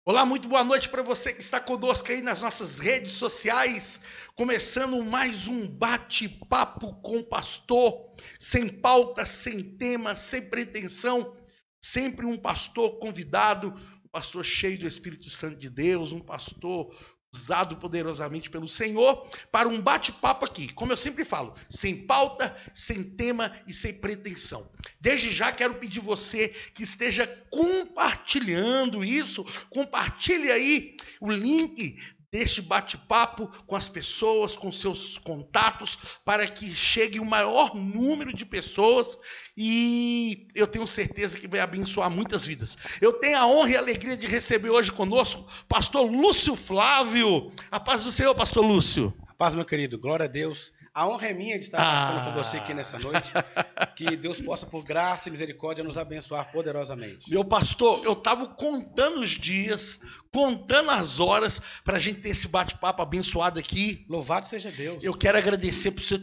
Olá, muito boa noite para você que está conosco aí nas nossas redes sociais, começando mais um bate-papo com o pastor, sem pauta, sem tema, sem pretensão, sempre um pastor convidado, um pastor cheio do Espírito Santo de Deus, um pastor usado poderosamente pelo Senhor, para um bate-papo aqui, como eu sempre falo, sem pauta, sem tema e sem pretensão. Desde já quero pedir você que esteja compartilhando isso, compartilhe aí o link deste bate-papo com as pessoas, com seus contatos, para que chegue o maior número de pessoas e eu tenho certeza que vai abençoar muitas vidas. Eu tenho a honra e a alegria de receber hoje conosco pastor Lúcio Flávio. A paz do Senhor, pastor Lúcio. A paz, meu querido. Glória a Deus. A honra é minha de estar participando com você aqui nessa noite. Que Deus possa, por graça e misericórdia, nos abençoar poderosamente. Meu pastor, eu estava contando os dias, contando as horas para a gente ter esse bate-papo abençoado aqui. Louvado seja Deus. Eu quero agradecer por você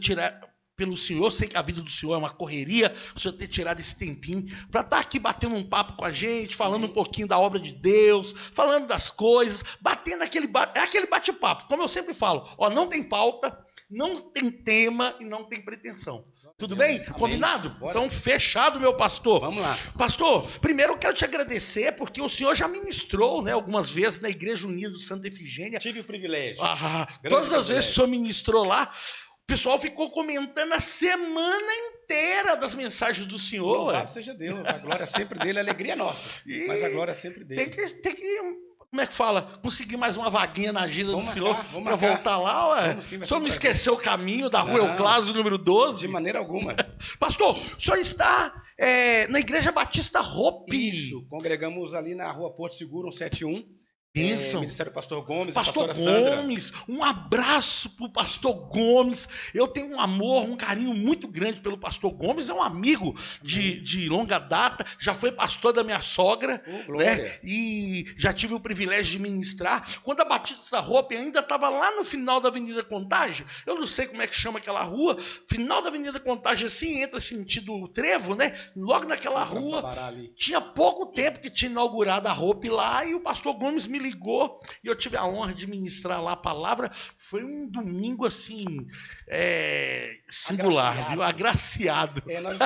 pelo senhor, sei que a vida do senhor é uma correria, o senhor ter tirado esse tempinho para estar aqui batendo um papo com a gente, falando um pouquinho da obra de Deus, falando das coisas, batendo aquele bate-papo, como eu sempre falo, ó, não tem pauta, não tem tema e não tem pretensão. Tudo bem? Amém. Combinado? Bora. Então, fechado, meu pastor. Vamos lá. Pastor, primeiro eu quero te agradecer, porque o senhor já ministrou, né, algumas vezes na Igreja Unida do Santa Efigênia. Tive o privilégio. Todas as vezes que o senhor ministrou lá, o pessoal ficou comentando a semana inteira das mensagens do senhor. Louvado seja Deus. A glória é sempre dele, a alegria é nossa. Mas a glória é sempre dele. Tem que, como é que fala? Conseguir mais uma vaguinha na agenda do senhor para voltar lá, ué. Vamos sim, o senhor não esqueceu o caminho da rua Não. Euclásio, número 12? De maneira alguma. Pastor, o senhor está na Igreja Batista Hope. Isso. Congregamos ali na rua Porto Seguro, 171. Bênção. Ministério Pastor Gomes, Pastor a pastora Sandra. Gomes, um abraço pro pastor Gomes. Eu tenho um amor, um carinho muito grande pelo pastor Gomes, é um amigo de longa data, já foi pastor da minha sogra, né? E já tive o privilégio de ministrar. Quando a Batista Hope ainda estava lá no final da Avenida Contagem, eu não sei como é que chama aquela rua, final da Avenida Contagem assim, entra sentido Trevo, né? Logo naquela rua, tinha pouco tempo que tinha inaugurado a Hope lá e o pastor Gomes me ligou e eu tive a honra de ministrar lá a palavra. Foi um domingo assim singular, viu? Agraciado. Nós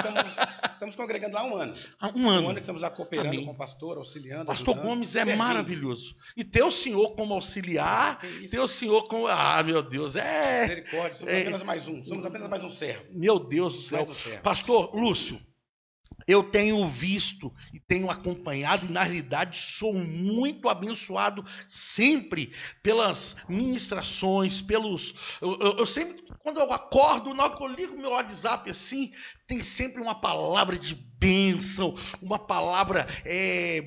estamos congregando lá há um ano. Há um ano. Um ano que estamos lá cooperando. Amém. Com o pastor, auxiliando. Pastor ajudando, Gomes é maravilhoso. E ter o senhor como auxiliar, ter o senhor como... Ah, meu Deus, misericórdia, somos apenas mais um. Somos apenas mais um servo. Meu Deus do céu. Pastor Lúcio, eu tenho visto e tenho acompanhado e, na realidade, sou muito abençoado sempre pelas ministrações, eu sempre, quando eu acordo, na hora que eu ligo meu WhatsApp assim, tem sempre uma palavra de bênção, uma palavra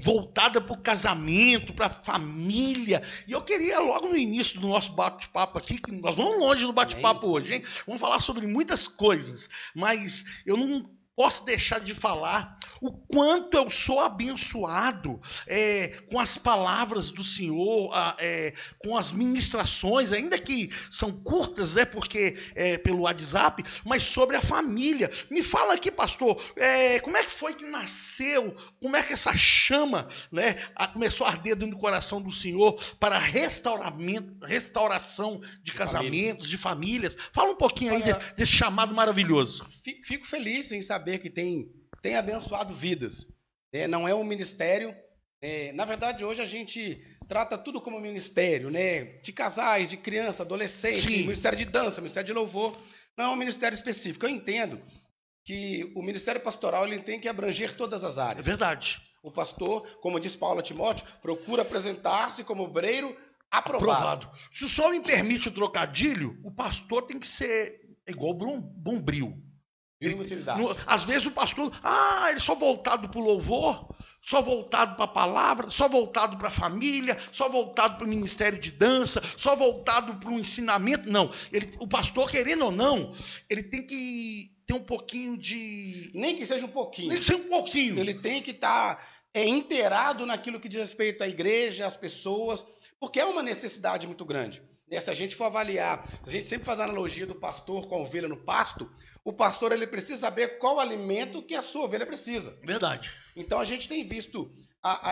voltada para o casamento, para a família. E eu queria, logo no início do nosso bate-papo aqui, que nós vamos longe do bate-papo hoje, hein? Vamos falar sobre muitas coisas, mas eu não posso deixar de falar o quanto eu sou abençoado com as palavras do Senhor, com as ministrações, ainda que são curtas, né, porque pelo WhatsApp, mas sobre a família. Me fala aqui, pastor, como é que foi que nasceu, como é que essa chama, né, começou a arder dentro do coração do Senhor para restauração de casamentos, de famílias? Fala um pouquinho aí desse chamado maravilhoso. Fico feliz em saber que tem abençoado vidas. Não é um ministério. Na verdade, hoje a gente trata tudo como ministério, né? De casais, de criança, adolescente, ministério de dança, ministério de louvor. Não é um ministério específico. Eu entendo que o ministério pastoral ele tem que abranger todas as áreas. É verdade. O pastor, como diz Paulo a Timóteo, procura apresentar-se como obreiro aprovado. Se o senhor me permite o trocadilho, o pastor tem que ser igual bombril. Às vezes o pastor, ele só voltado para o louvor, só voltado para a palavra, só voltado para a família, só voltado para o ministério de dança, só voltado para o ensinamento. Não, o pastor, querendo ou não, ele tem que ter um pouquinho de... Nem que seja um pouquinho. Nem que seja um pouquinho. Ele tem que estar inteirado naquilo que diz respeito à igreja, às pessoas, porque é uma necessidade muito grande. Se a gente for avaliar, a gente sempre faz a analogia do pastor com a ovelha no pasto, o pastor ele precisa saber qual alimento que a sua ovelha precisa. Verdade. Então a gente tem visto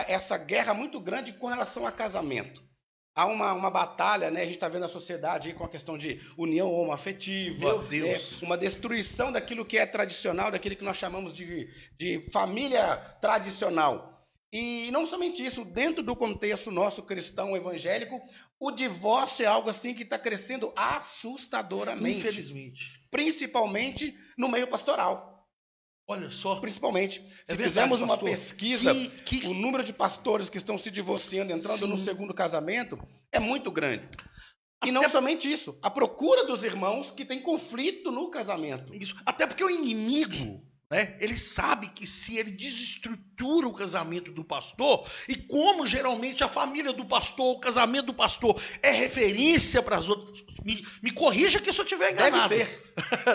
essa guerra muito grande com relação a casamento. Há uma batalha, né? A gente está vendo a sociedade aí com a questão de união homoafetiva. Meu Deus. Uma destruição daquilo que é tradicional, daquilo que nós chamamos de família tradicional. E não somente isso, dentro do contexto nosso cristão evangélico, o divórcio é algo assim que está crescendo assustadoramente. Infelizmente. Principalmente no meio pastoral. Olha só. Principalmente. Se verdade, fizermos uma pastor. pesquisa, o número de pastores que estão se divorciando, entrando no segundo casamento, é muito grande. E não somente isso, a procura dos irmãos que tem conflito no casamento. Isso. Até porque o inimigo, né, ele sabe que se ele desestrutura o casamento do pastor, e como geralmente a família do pastor, o casamento do pastor é referência para as outras, me corrija que se eu estiver enganado.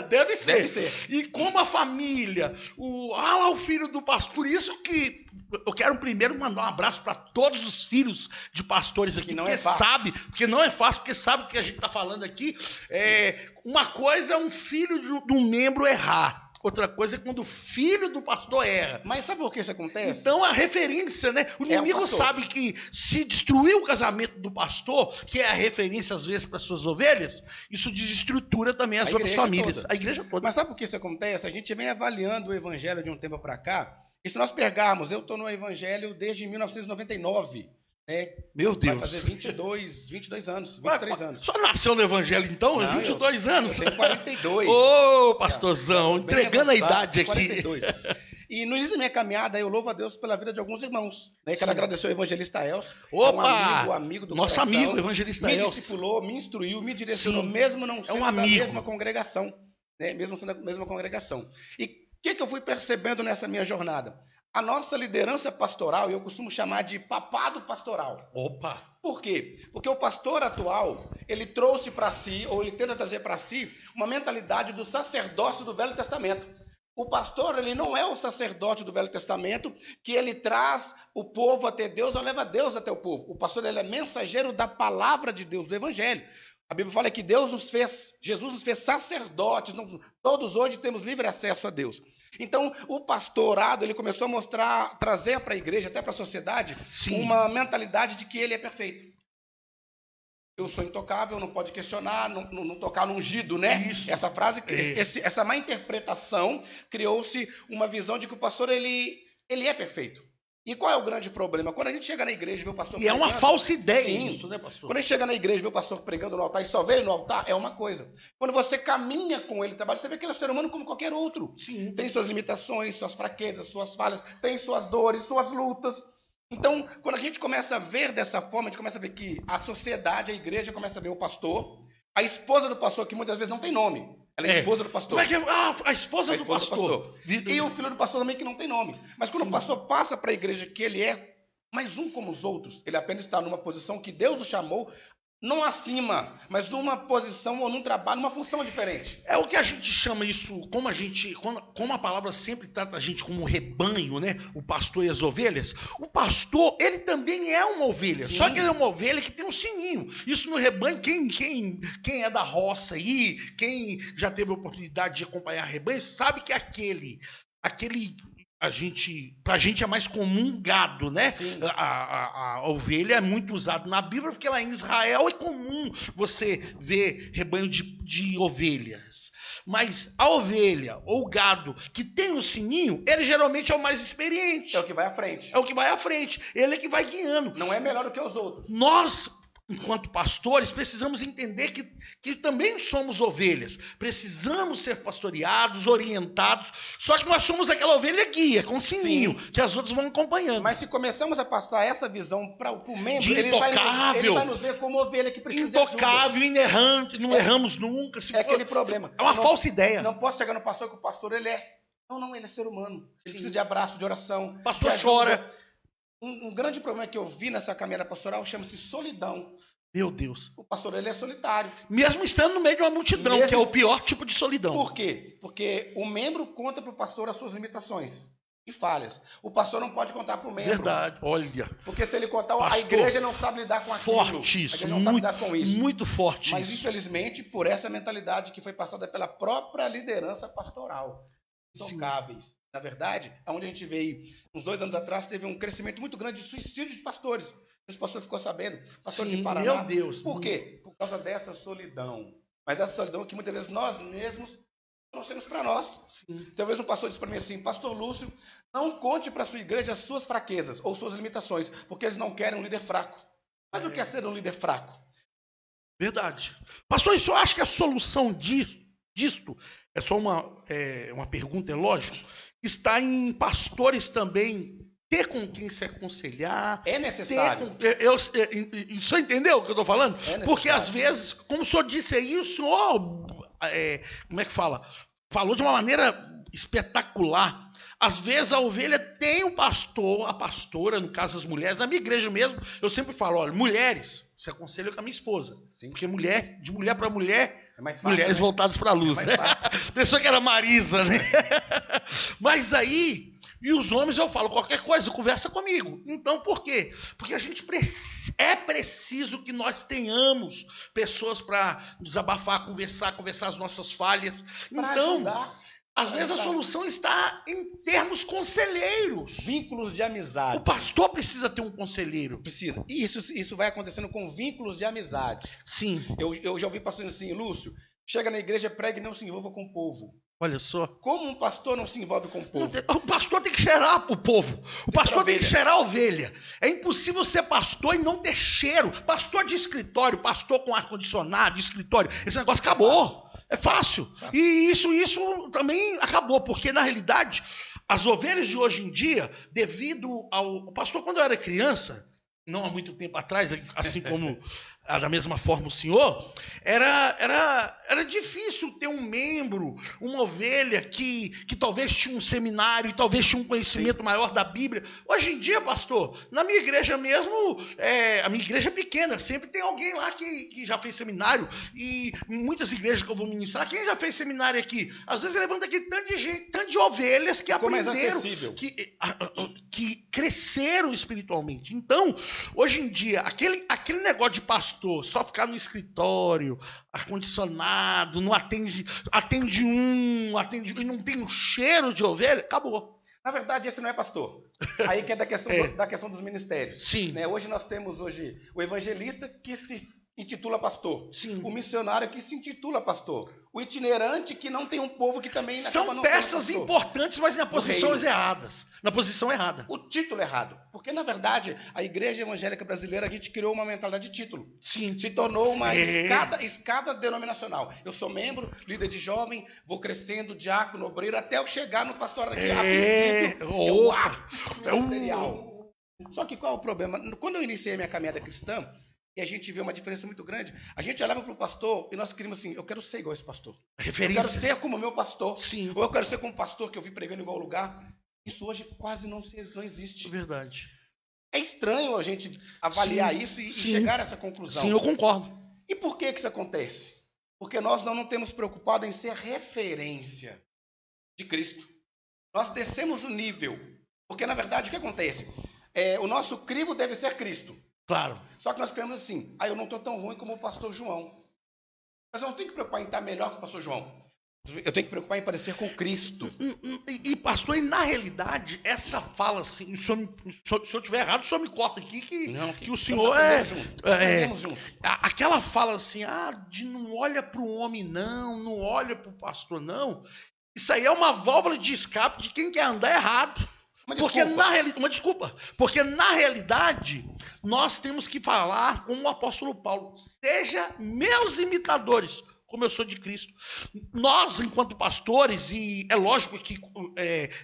Deve ser. E como a família, o filho do pastor, por isso que eu quero primeiro mandar um abraço para todos os filhos de pastores aqui, porque não é fácil, porque sabe o que a gente está falando aqui. Uma coisa é um filho de um membro errar. Outra coisa é quando o filho do pastor erra. Mas sabe por que isso acontece? Então a referência, né? O inimigo sabe que se destruir o casamento do pastor, que é a referência às vezes para as suas ovelhas, isso desestrutura também as outras famílias. A igreja toda. Mas sabe por que isso acontece? A gente vem avaliando o evangelho de um tempo para cá. E se nós pegarmos, eu estou no evangelho desde 1999. Meu Deus. Vai fazer 22 anos, 23 anos. Só nasceu no evangelho então? Não, 22 anos? Eu tenho 42. Ô, pastorzão, entregando a idade aqui. 42. E no início da minha caminhada, eu louvo a Deus pela vida de alguns irmãos. Quero agradecer ao evangelista Elcio. Opa! Um amigo do nosso coração. Amigo, o evangelista Elcio. Me discipulou, me instruiu, me direcionou, Sim. mesmo não sendo um amigo. da mesma congregação. Mesmo sendo da mesma congregação. E o que eu fui percebendo nessa minha jornada? A nossa liderança pastoral, eu costumo chamar de papado pastoral. Opa! Por quê? Porque o pastor atual, ele trouxe para si, ou ele tenta trazer para si, uma mentalidade do sacerdócio do Velho Testamento. O pastor, ele não é o sacerdote do Velho Testamento, que ele traz o povo até Deus ou leva Deus até o povo. O pastor, ele é mensageiro da palavra de Deus, do Evangelho. A Bíblia fala que Jesus nos fez sacerdotes, todos hoje temos livre acesso a Deus. Então, o pastorado, ele começou a trazer para a igreja, até para a sociedade, uma mentalidade de que ele é perfeito. Eu sou intocável, não pode questionar, não tocar no ungido, né? Isso. Essa frase, essa má interpretação, criou-se uma visão de que o pastor, ele é perfeito. E qual é o grande problema? Quando a gente chega na igreja e vê o pastor pregando... E é uma falsa ideia isso, né, pastor? Quando a gente chega na igreja e vê o pastor pregando no altar e só vê ele no altar, é uma coisa. Quando você caminha com ele, trabalha, você vê que ele é um ser humano como qualquer outro. Sim. Tem suas limitações, suas fraquezas, suas falhas, tem suas dores, suas lutas. Então, quando a gente começa a ver dessa forma, a gente começa a ver que a sociedade, a igreja começa a ver o pastor, a esposa do pastor, que muitas vezes não tem nome. Ela é esposa do pastor. A esposa do pastor. E o filho do pastor também que não tem nome. Mas quando o pastor passa para a igreja que ele é mais um como os outros, ele apenas está numa posição que Deus o chamou, não acima, mas numa posição ou num trabalho, numa função diferente. É o que a gente chama isso, como a palavra sempre trata a gente como um rebanho, né? O pastor e as ovelhas. O pastor, ele também é uma ovelha. Sim. Só que ele é uma ovelha que tem um sininho. Isso no rebanho, quem é da roça aí, quem já teve a oportunidade de acompanhar rebanho, sabe que aquele pra gente é mais comum gado, né? A ovelha é muito usada na Bíblia porque lá em Israel é comum você ver rebanho de ovelhas. Mas a ovelha ou o gado que tem o sininho, ele geralmente é o mais experiente. É o que vai à frente. Ele é que vai guiando. Não é melhor do que os outros. Nós, enquanto pastores, precisamos entender que também somos ovelhas. Precisamos ser pastoreados, orientados. Só que nós somos aquela ovelha guia, com sininho, que as outras vão acompanhando. Mas se começamos a passar essa visão para o membro, de intocável, ele vai nos ver como ovelha que precisa intocável, de ajuda. Inerrante, não erramos nunca. Aquele problema. É uma falsa ideia. Não posso chegar no pastor que o pastor, ele é... Não, ele é ser humano. Ele precisa de abraço, de oração. O pastor chora. Um grande problema que eu vi nessa caminhada pastoral chama-se solidão. Meu Deus. O pastor, ele é solitário. Mesmo estando no meio de uma multidão, que é o pior tipo de solidão. Por quê? Porque o membro conta para o pastor as suas limitações e falhas. O pastor não pode contar para o membro. Verdade, olha. Porque se ele contar, pastor, a igreja não sabe lidar com aquilo. Forte isso. A igreja não sabe lidar com isso. Muito forte. Mas, infelizmente, por essa mentalidade que foi passada pela própria liderança pastoral. intocáveis. Na verdade, onde a gente veio, uns 2 anos atrás, teve um crescimento muito grande de suicídio de pastores. Os pastores ficou sabendo, pastores de Paraná. Meu Deus. Por quê? Por causa dessa solidão. Mas essa solidão que muitas vezes nós mesmos trouxemos para nós. Sim. Talvez um pastor disse para mim assim, pastor Lúcio, não conte para a sua igreja as suas fraquezas ou suas limitações, porque eles não querem um líder fraco. Mas o que é ser um líder fraco? Verdade. Pastor, isso eu acho que a solução disto é só uma pergunta, é lógico, está em pastores também ter com quem se aconselhar. É necessário. O senhor entendeu o que eu estou falando? Porque às vezes, como o senhor disse aí, o senhor, como é que fala? Falou de uma maneira espetacular. Às vezes a ovelha tem o pastor, a pastora, no caso as mulheres, na minha igreja mesmo, eu sempre falo, olha, mulheres, se aconselham com a minha esposa. Sim. Porque de mulher para mulher, é mais fácil, mulheres, né? Voltadas para a luz. É, né? Pensou que era Marisa, né? Mas aí, e os homens eu falo, qualquer coisa, conversa comigo. Então, por quê? Porque a gente é preciso que nós tenhamos pessoas para desabafar, conversar as nossas falhas. Pra então, ajudar. Às vezes a solução está em termos conselheiros. Vínculos de amizade. O pastor precisa ter um conselheiro. Precisa. E isso vai acontecendo com vínculos de amizade. Sim. Eu já ouvi pastor assim, Lúcio, chega na igreja, prega e não se envolva com o povo. Olha só. Como um pastor não se envolve com o povo? O pastor tem que cheirar o povo. O pastor tem que cheirar a ovelha. É impossível ser pastor e não ter cheiro. Pastor de escritório, pastor com ar-condicionado de escritório. Esse negócio acabou. É fácil. E isso também acabou, porque na realidade, as ovelhas de hoje em dia, devido ao pastor, quando eu era criança, não há muito tempo atrás, assim como da mesma forma o senhor, era difícil ter um membro, uma ovelha que talvez tinha um seminário e talvez tinha um conhecimento maior da Bíblia. Hoje em dia, pastor, na minha igreja mesmo, a minha igreja é pequena, sempre tem alguém lá que já fez seminário, e muitas igrejas que eu vou ministrar, quem já fez seminário aqui? Às vezes levanta aqui tanto de gente, tanto de ovelhas que aprenderam, que cresceram espiritualmente. Então, hoje em dia, aquele negócio de pastor só ficar no escritório, ar-condicionado, não atende e não tem o cheiro de ovelha, acabou. Na verdade, esse não é pastor. Aí que é da questão dos ministérios. Sim. Né? Hoje nós temos o evangelista que se intitula pastor. Sim. O missionário que se intitula pastor. O itinerante que não tem um povo que também... São peças importantes, mas na posições erradas. Na posição errada. O título errado. Porque, na verdade, a igreja evangélica brasileira, a gente criou uma mentalidade de título. Sim. Se tornou uma escada denominacional. Eu sou membro, líder de jovem, vou crescendo, diácono, obreiro, até eu chegar no pastorado aqui. Ministerial. Só que qual é o problema? Quando eu iniciei a minha caminhada cristã, e a gente vê uma diferença muito grande, a gente olhava para o pastor e nós queríamos assim, eu quero ser igual a esse pastor. Referência. Eu quero ser como o meu pastor. Sim. Ou eu quero ser como o pastor que eu vi pregando em igual lugar. Isso hoje quase não existe. Verdade. É estranho a gente avaliar isso e chegar a essa conclusão. Sim, eu concordo. E por que isso acontece? Porque nós não temos preocupado em ser referência de Cristo. Nós descemos o nível. Porque, na verdade, o que acontece? O nosso crivo deve ser Cristo. Claro. Só que nós queremos assim, eu não estou tão ruim como o pastor João. Mas eu não tenho que preocupar em estar melhor que o pastor João. Eu tenho que preocupar em parecer com Cristo. E pastor, e na realidade, esta fala assim, se eu estiver errado, o senhor me corta aqui, que o senhor aquela fala assim, de não olha para o homem não olha para o pastor não, isso aí é uma válvula de escape de quem quer andar errado. Porque na realidade, nós temos que falar com o apóstolo Paulo, seja meus imitadores, como eu sou de Cristo. Nós, enquanto pastores, e é lógico que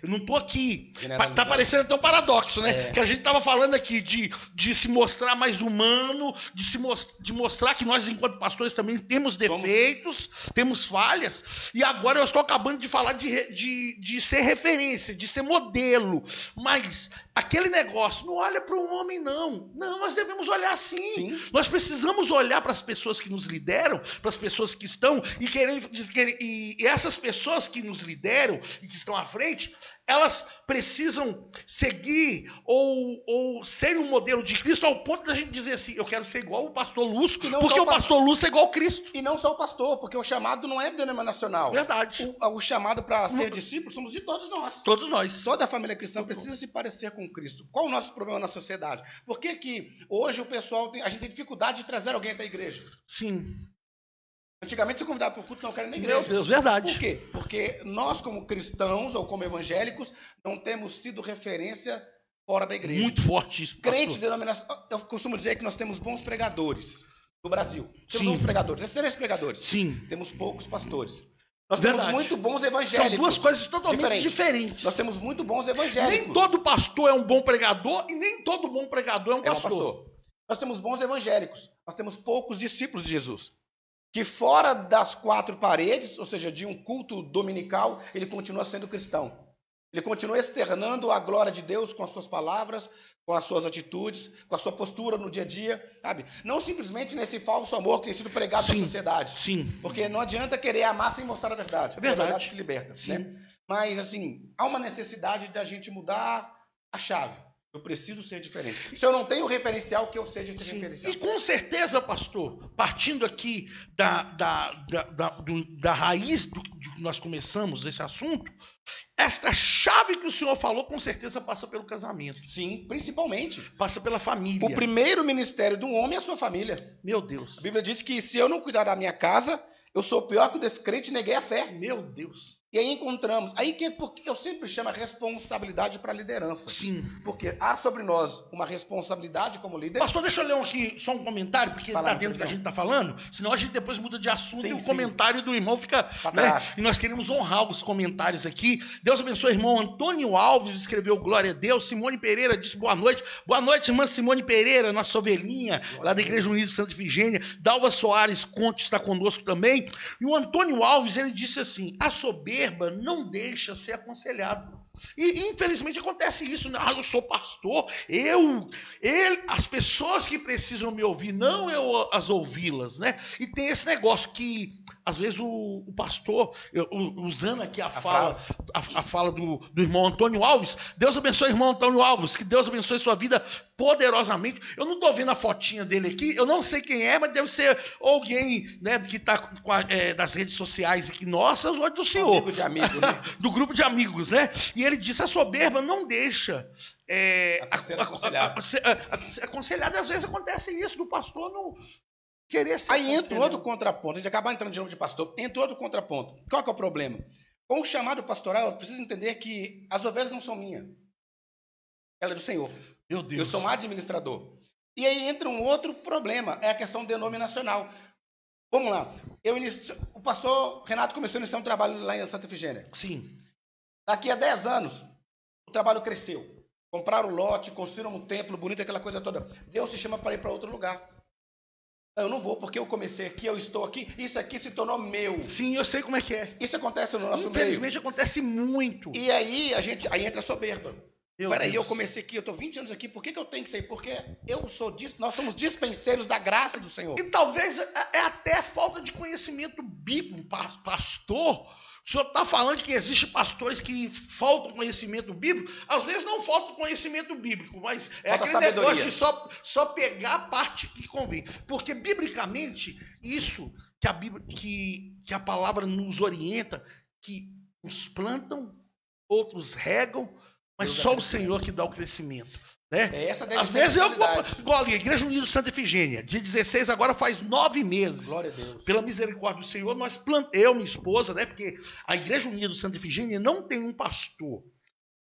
eu não estou aqui, está parecendo até um paradoxo, né? Que a gente estava falando aqui de se mostrar mais humano, de mostrar que nós, enquanto pastores, também temos defeitos, temos falhas, e agora eu estou acabando de falar de ser referência, de ser modelo, mas aquele negócio, não olha para o homem não, nós devemos olhar sim. Nós precisamos olhar para as pessoas que nos lideram, para as pessoas que estão e essas pessoas que nos lideram e que estão à frente, frente, elas precisam seguir ou ser um modelo de Cristo ao ponto da gente dizer assim, eu quero ser igual o pastor Lúcio, porque o pastor Lúcio é igual ao Cristo. E não só o pastor, porque o chamado não é denominacional. Verdade. O chamado para ser discípulo somos de todos nós. Todos nós. Toda a família cristã precisa se parecer com Cristo. Qual o nosso problema na sociedade? Por que hoje o pessoal a gente tem dificuldade de trazer alguém até a igreja? Sim. Antigamente, se convidava para o culto, não quero ir na igreja. Meu Deus, verdade. Por quê? Porque nós, como cristãos ou como evangélicos, não temos sido referência fora da igreja. Muito forte isso, pastor. Crente, denominação. Eu costumo dizer que nós temos bons pregadores no Brasil. Temos bons pregadores, excelentes pregadores. Sim. Temos poucos pastores. Nós Verdade. temos muito bons evangélicos. São duas coisas totalmente diferentes. Nós temos muito bons evangélicos. Nem todo pastor é um bom pregador e nem todo bom pregador é um pastor. Nós temos bons evangélicos. Nós temos poucos discípulos de Jesus. Que fora das quatro paredes, ou seja, de um culto dominical, ele continua sendo cristão. Ele continua externando a glória de Deus com as suas palavras, com as suas atitudes, com a sua postura no dia a dia, sabe? Não simplesmente nesse falso amor que tem sido pregado na sociedade. Sim. Porque não adianta querer amar sem mostrar a verdade. É verdade. A verdade que liberta. Né? Mas, assim, há uma necessidade da gente mudar a chave. Eu preciso ser diferente. Se eu não tenho referencial, que eu seja esse referencial. E com certeza, pastor, partindo aqui da raiz do que nós começamos esse assunto, esta chave que o senhor falou, com certeza passa pelo casamento. Sim, principalmente. Passa pela família. O primeiro ministério do homem é a sua família. Meu Deus. A Bíblia diz que se eu não cuidar da minha casa, eu sou pior que o descrente e neguei a fé. Meu Deus. E aí encontramos, porque eu sempre chamo a responsabilidade para a liderança. Sim. Porque há sobre nós uma responsabilidade como líder. Pastor, deixa eu ler aqui só um comentário, porque está dentro do que a gente está falando, senão a gente depois muda de assunto e o comentário do irmão fica... Né? E nós queremos honrar os comentários aqui. Deus abençoe, irmão Antônio Alves escreveu glória a Deus. Simone Pereira disse boa noite. Boa noite, irmã Simone Pereira, nossa ovelhinha, lá da Igreja Unida de Santa Efigênia. Dalva Soares Conte está conosco também. E o Antônio Alves, ele disse assim, a soberba não deixa ser aconselhado. E infelizmente acontece isso, né? Eu sou pastor, as pessoas que precisam me ouvir, não eu as ouvi-las, né? E tem esse negócio que às vezes o pastor, usando aqui a fala do irmão Antônio Alves, Deus abençoe o irmão Antônio Alves, que Deus abençoe sua vida poderosamente. Eu não estou vendo a fotinha dele aqui, eu não sei quem é, mas deve ser alguém, né, que está das redes sociais aqui, nossas, ou do senhor. Amigo de amigo, né? Do grupo de amigos, né? E ele disse, a soberba não deixa aconselhado. Às vezes acontece isso, do pastor não querer ser Aí entra outro contraponto, a gente acaba entrando de novo de pastor, entra outro contraponto. Qual que é o problema? Com o chamado pastoral, eu preciso entender que as ovelhas não são minhas. Ela é do Senhor. Meu Deus. Eu sou um administrador. E aí entra um outro problema, é a questão denominacional. Vamos lá. O pastor Renato começou a iniciar um trabalho lá em Santa Efigênia. Sim. Daqui a 10 anos, o trabalho cresceu. Compraram o lote, construíram um templo bonito, aquela coisa toda. Deus se chama para ir para outro lugar. Eu não vou, porque eu comecei aqui, eu estou aqui, isso aqui se tornou meu. Sim, eu sei como é que é. Isso acontece no nosso meio. Infelizmente acontece muito. E aí, aí entra a soberba. Peraí, eu comecei aqui, eu estou 20 anos aqui, por que eu tenho que sair? Porque nós somos dispenseiros da graça do Senhor. E talvez é até falta de conhecimento bíblico, pastor. O senhor está falando que existem pastores que faltam conhecimento bíblico? Às vezes não falta conhecimento bíblico, mas é aquele negócio de só pegar a parte que convém. Porque, biblicamente, isso que a palavra nos orienta, que uns plantam, outros regam, mas só o Senhor que dá o crescimento. Né? Às vezes igual ali, Igreja Unida de Santa Efigênia, dia 16 agora faz 9 meses. Glória a Deus. Pela misericórdia do Senhor, eu, minha esposa, né? Porque a Igreja Unida de Santa Efigênia não tem um pastor.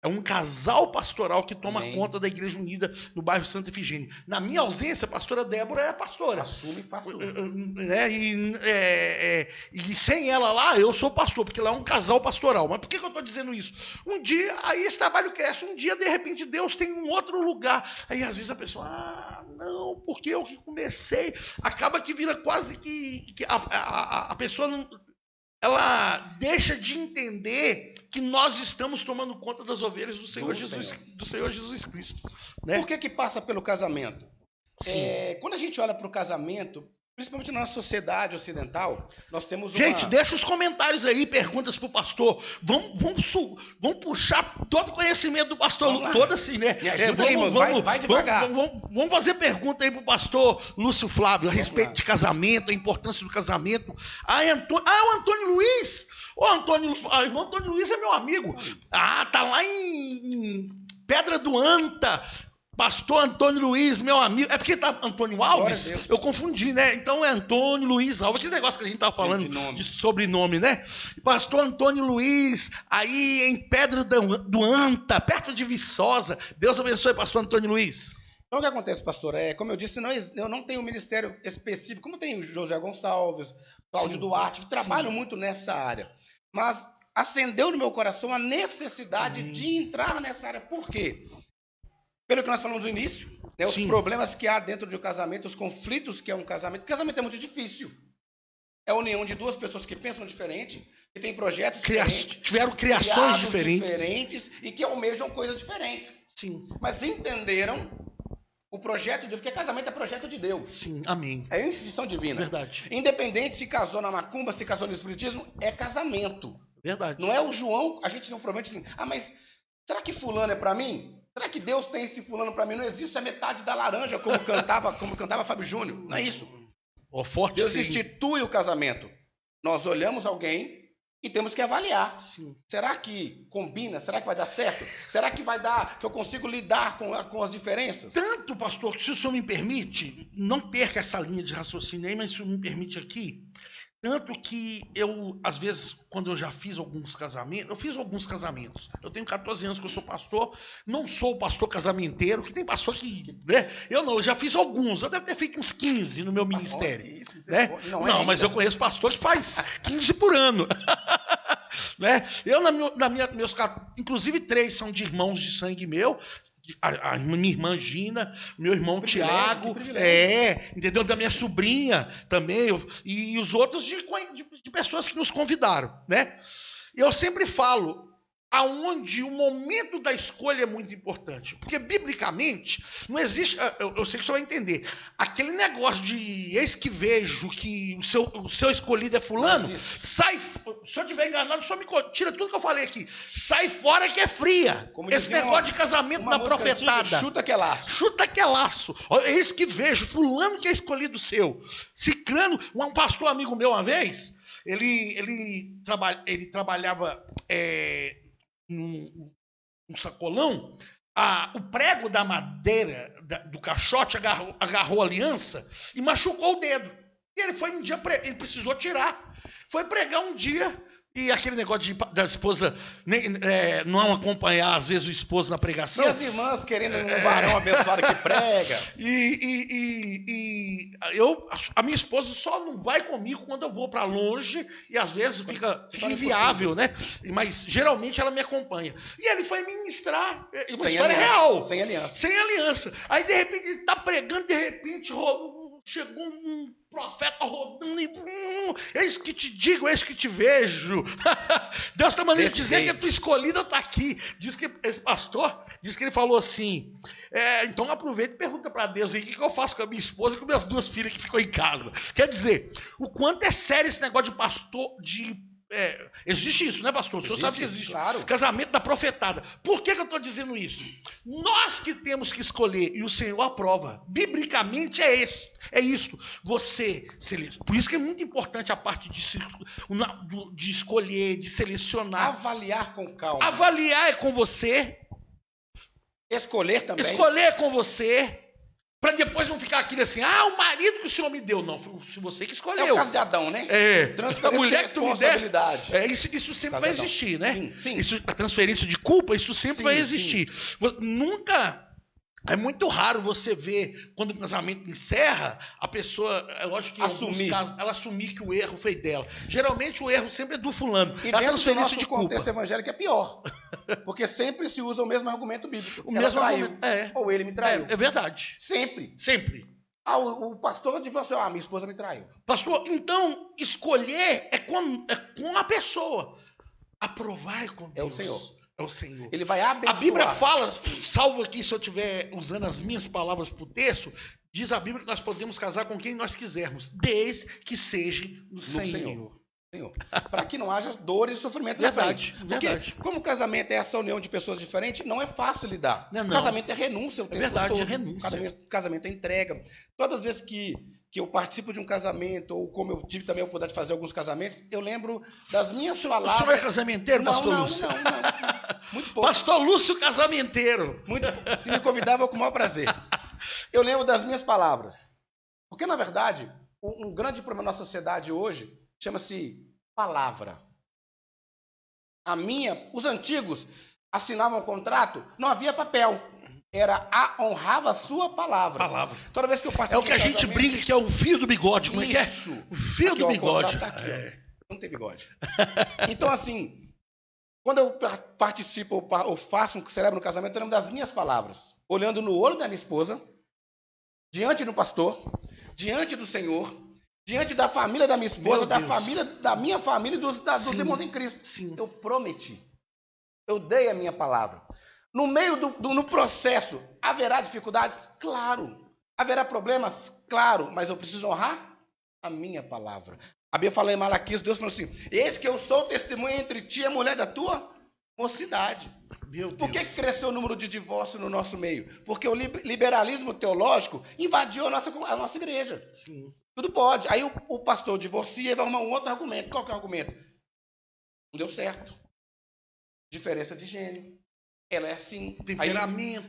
É um casal pastoral que toma conta da Igreja Unida no bairro Santa Efigênia. Na minha ausência, a pastora Débora é a pastora. Assume e faz tudo. E sem ela lá, eu sou pastor, porque lá é um casal pastoral. Mas por que eu estou dizendo isso? Um dia, aí esse trabalho cresce. Um dia, de repente, Deus tem um outro lugar. Aí, às vezes, a pessoa, não, porque eu que comecei. Acaba que vira quase que a pessoa não... Ela deixa de entender que nós estamos tomando conta das ovelhas do Senhor Jesus Cristo. Né? Por que passa pelo casamento? Quando a gente olha para o casamento, Principalmente na nossa sociedade ocidental, nós temos Gente, deixa os comentários aí, perguntas pro pastor. Vamos puxar todo o conhecimento do pastor, todo assim, né? Me ajuda aí, irmãos, vai devagar. Vamos fazer pergunta aí pro pastor Lúcio Flávio a respeito de casamento, a importância do casamento. O Antônio Luiz. O irmão Antônio Luiz é meu amigo. Tá lá em Pedra do Anta. Pastor Antônio Luiz, meu amigo. É porque tá Antônio Alves? Eu confundi, né? Então é Antônio Luiz Alves. Aquele negócio que a gente tava falando de sobrenome, né? Pastor Antônio Luiz, aí em Pedra do Anta, perto de Viçosa. Deus abençoe, pastor Antônio Luiz. Então o que acontece, pastor? Como eu disse, eu não tenho um ministério específico, como tem o José Gonçalves, Cláudio Duarte, que trabalham muito nessa área. Mas acendeu no meu coração a necessidade de entrar nessa área. Por quê? Pelo que nós falamos no início, né, os problemas que há dentro de um casamento, os conflitos que é um casamento. O casamento é muito difícil. É a união de duas pessoas que pensam diferente, que têm projetos diferentes. Tiveram criações diferentes e que almejam coisas diferentes. Sim. Mas entenderam o projeto de Deus, porque casamento é projeto de Deus. Sim, amém. É instituição divina. Verdade. Independente se casou na macumba, se casou no espiritismo, é casamento. Verdade. Não é o João, a gente não promete assim, mas será que fulano é para mim? Será que Deus tem esse fulano para mim? Não existe a metade da laranja, como cantava Fábio Júnior. Não é isso. Deus institui o casamento. Nós olhamos alguém e temos que avaliar. Sim. Será que combina? Será que vai dar certo? Será que vai dar, que eu consigo lidar com as diferenças? Tanto, pastor, se o senhor me permite, não perca essa linha de raciocínio aí, mas se o senhor me permite aqui, tanto que eu, às vezes, quando eu já fiz alguns casamentos, eu tenho 14 anos que eu sou pastor, não sou pastor casamenteiro, que tem pastor que, né? Eu já fiz alguns, eu devo ter feito uns 15 no meu ministério. Né? Não, mas eu conheço pastor que faz 15 por ano. Né? Eu, meus, inclusive 3 são de irmãos de sangue meu, a minha irmã Gina, meu irmão Tiago, entendeu? Da minha sobrinha também, e os outros de pessoas que nos convidaram, né? Eu sempre falo aonde o momento da escolha é muito importante, porque biblicamente não existe, eu sei que você vai entender, aquele negócio de eis que vejo que o seu escolhido é fulano, sai, se eu estiver enganado, só me tira tudo que eu falei aqui, sai fora que é fria. Esse negócio de casamento na profetada, antiga, chuta que é laço, eis que vejo fulano que é escolhido seu, ciclano. Um pastor amigo meu uma vez, ele trabalhava num sacolão, o prego da madeira do caixote agarrou a aliança e machucou o dedo. E ele foi um dia, ele precisou tirar. Foi pregar um dia, e aquele negócio da esposa não acompanhar, às vezes, o esposo na pregação. E as irmãs querendo um varão abençoado que prega. A minha esposa só não vai comigo quando eu vou para longe, e às vezes fica inviável, né? Mas geralmente ela me acompanha. E ele foi ministrar, uma história real. Sem aliança. Sem aliança. Aí, de repente, ele está pregando, de repente, chegou um profeta rodando e eis que te digo, eis que te vejo. Deus está mandando dizer que a tua escolhida está aqui. Diz que esse pastor, diz que ele falou assim, então aproveita e pergunta para Deus aí, o que eu faço com a minha esposa e com minhas 2 filhas que ficam em casa. Quer dizer, o quanto é sério esse negócio de pastor, existe isso, né, pastor? O senhor sabe que existe. Claro. Casamento da profetada. Por que eu estou dizendo isso? Nós que temos que escolher, e o Senhor aprova. Biblicamente é isso. Por isso que é muito importante a parte de escolher, de selecionar. Avaliar com calma. Avaliar é com você. Escolher também. Escolher é com você. Para depois não ficar aquilo assim, o marido que o Senhor me deu. Não, foi você que escolheu. É o caso de Adão, né? A mulher que tu me der. Isso sempre vai existir, né? Sim. A transferência de culpa, isso sempre vai existir. Nunca... É muito raro você ver, quando o casamento encerra, a pessoa, é lógico que em alguns casos, ela assumir que o erro foi dela. Geralmente o erro sempre é do fulano. E dentro do nosso contexto evangélico é pior. Porque sempre se usa o mesmo argumento bíblico. Ou ele me traiu. É verdade. Sempre. O pastor divorciou. Minha esposa me traiu. Pastor, então, escolher é com a pessoa. Aprovar é com Deus. É o Senhor. É o Senhor. Ele vai abençoar. A Bíblia fala, salvo aqui se eu estiver usando as minhas palavras para o texto, Diz a Bíblia que nós podemos casar com quem nós quisermos, desde que seja no Senhor. Para que não haja dores e sofrimento na frente. Porque como o casamento é essa união de pessoas diferentes, não é fácil lidar. Não. Casamento é renúncia o tempo todo. É renúncia. Casamento é entrega. Todas as vezes que eu participo de um casamento, ou como eu tive também a oportunidade de fazer alguns casamentos, eu lembro das minhas palavras... O senhor é casamenteiro, pastor Lúcio? Não. Muito pouco. Pastor Lúcio casamenteiro. Se me convidava, com o maior prazer. Eu lembro das minhas palavras. Porque, na verdade, um grande problema na nossa sociedade hoje chama-se palavra. Os antigos assinavam um contrato, não havia papel. Honrava a sua palavra. Toda vez que eu participo é o que a gente brinca que é o fio do bigode. Como Isso. É que é? O fio do bigode. Tá aqui, não tem bigode. Então, assim, quando eu participo ou celebro um casamento, eu lembro das minhas palavras. Olhando no olho da minha esposa, diante do pastor, diante do Senhor, diante da família da minha esposa, da minha família e dos irmãos em Cristo. Sim. Eu prometi. Eu dei a minha palavra. No meio no processo, haverá dificuldades? Claro. Haverá problemas? Claro. Mas eu preciso honrar a minha palavra. A Bíblia fala em Malaquias, Deus falou assim: eis que eu sou testemunha entre ti e a mulher da tua mocidade. Meu Deus. Por que cresceu o número de divórcio no nosso meio? Porque o liberalismo teológico invadiu a nossa igreja. Sim. Tudo pode. Aí o pastor divorcia e vai arrumar um outro argumento. Qual que é o argumento? Não deu certo. Diferença de gênio. Ela é assim.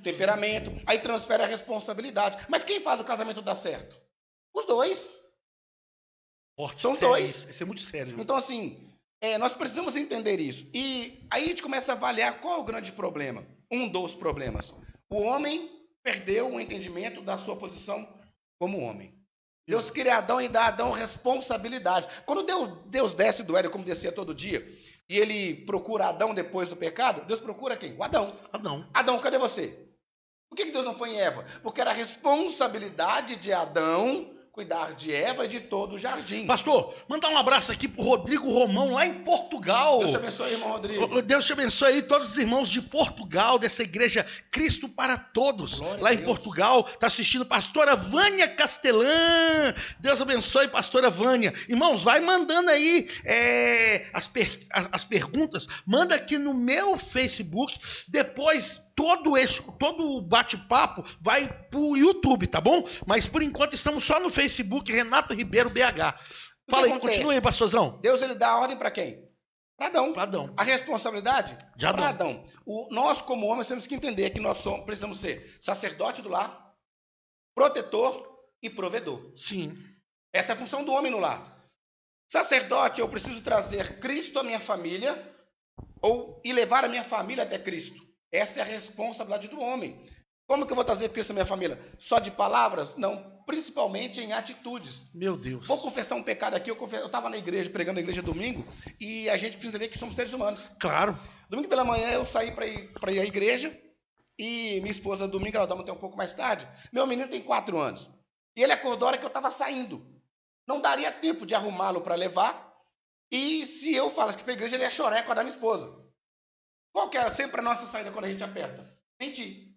Temperamento. Aí transfere a responsabilidade. Mas quem faz o casamento dar certo? Os dois. São dois. Isso é muito sério. Então, assim, nós precisamos entender isso. E aí a gente começa a avaliar qual é o grande problema. Um dos problemas. O homem perdeu o entendimento da sua posição como homem. Deus cria Adão e dá a Adão responsabilidade. Quando Deus desce do Éden, como descia todo dia, e ele procura Adão depois do pecado, Deus procura quem? O Adão. Adão, cadê você? Por que Deus não foi em Eva? Porque era a responsabilidade de Adão cuidar de Eva e de todo o jardim. Pastor, mandar um abraço aqui pro Rodrigo Romão, lá em Portugal. Deus te abençoe, irmão Rodrigo. Deus te abençoe aí, todos os irmãos de Portugal, dessa igreja Cristo para Todos. Glória lá em Portugal, tá assistindo pastora Vânia Castelã. Deus abençoe, pastora Vânia. Irmãos, vai mandando aí as perguntas. Manda aqui no meu Facebook. Depois todo o bate-papo vai pro YouTube, tá bom? Mas por enquanto estamos só no Facebook, Renato Ribeiro BH. Fala aí, continue aí, pastorzão. Deus, ele dá a ordem para quem? Para Adão. Para Adão. A responsabilidade? Para Adão. Nós, como homens, temos que entender que nós precisamos ser sacerdote do lar, protetor e provedor. Sim. Essa é a função do homem no lar. Sacerdote, eu preciso trazer Cristo à minha família e levar a minha família até Cristo. Essa é a responsabilidade do homem. Como que eu vou trazer Cristo à minha família? Só de palavras? Não, principalmente em atitudes. Meu Deus. Vou confessar um pecado aqui. Eu estava na igreja, pregando na igreja domingo, e a gente precisa entender que somos seres humanos. Claro. Domingo pela manhã eu saí para ir à igreja, e minha esposa, domingo, ela dorme até um pouco mais tarde. Meu menino tem 4 anos. E ele acordou a hora que eu estava saindo. Não daria tempo de arrumá-lo para levar. E se eu falasse que para a igreja, ele ia chorar e acordar minha esposa. Qual que era sempre a nossa saída quando a gente aperta? Mentir.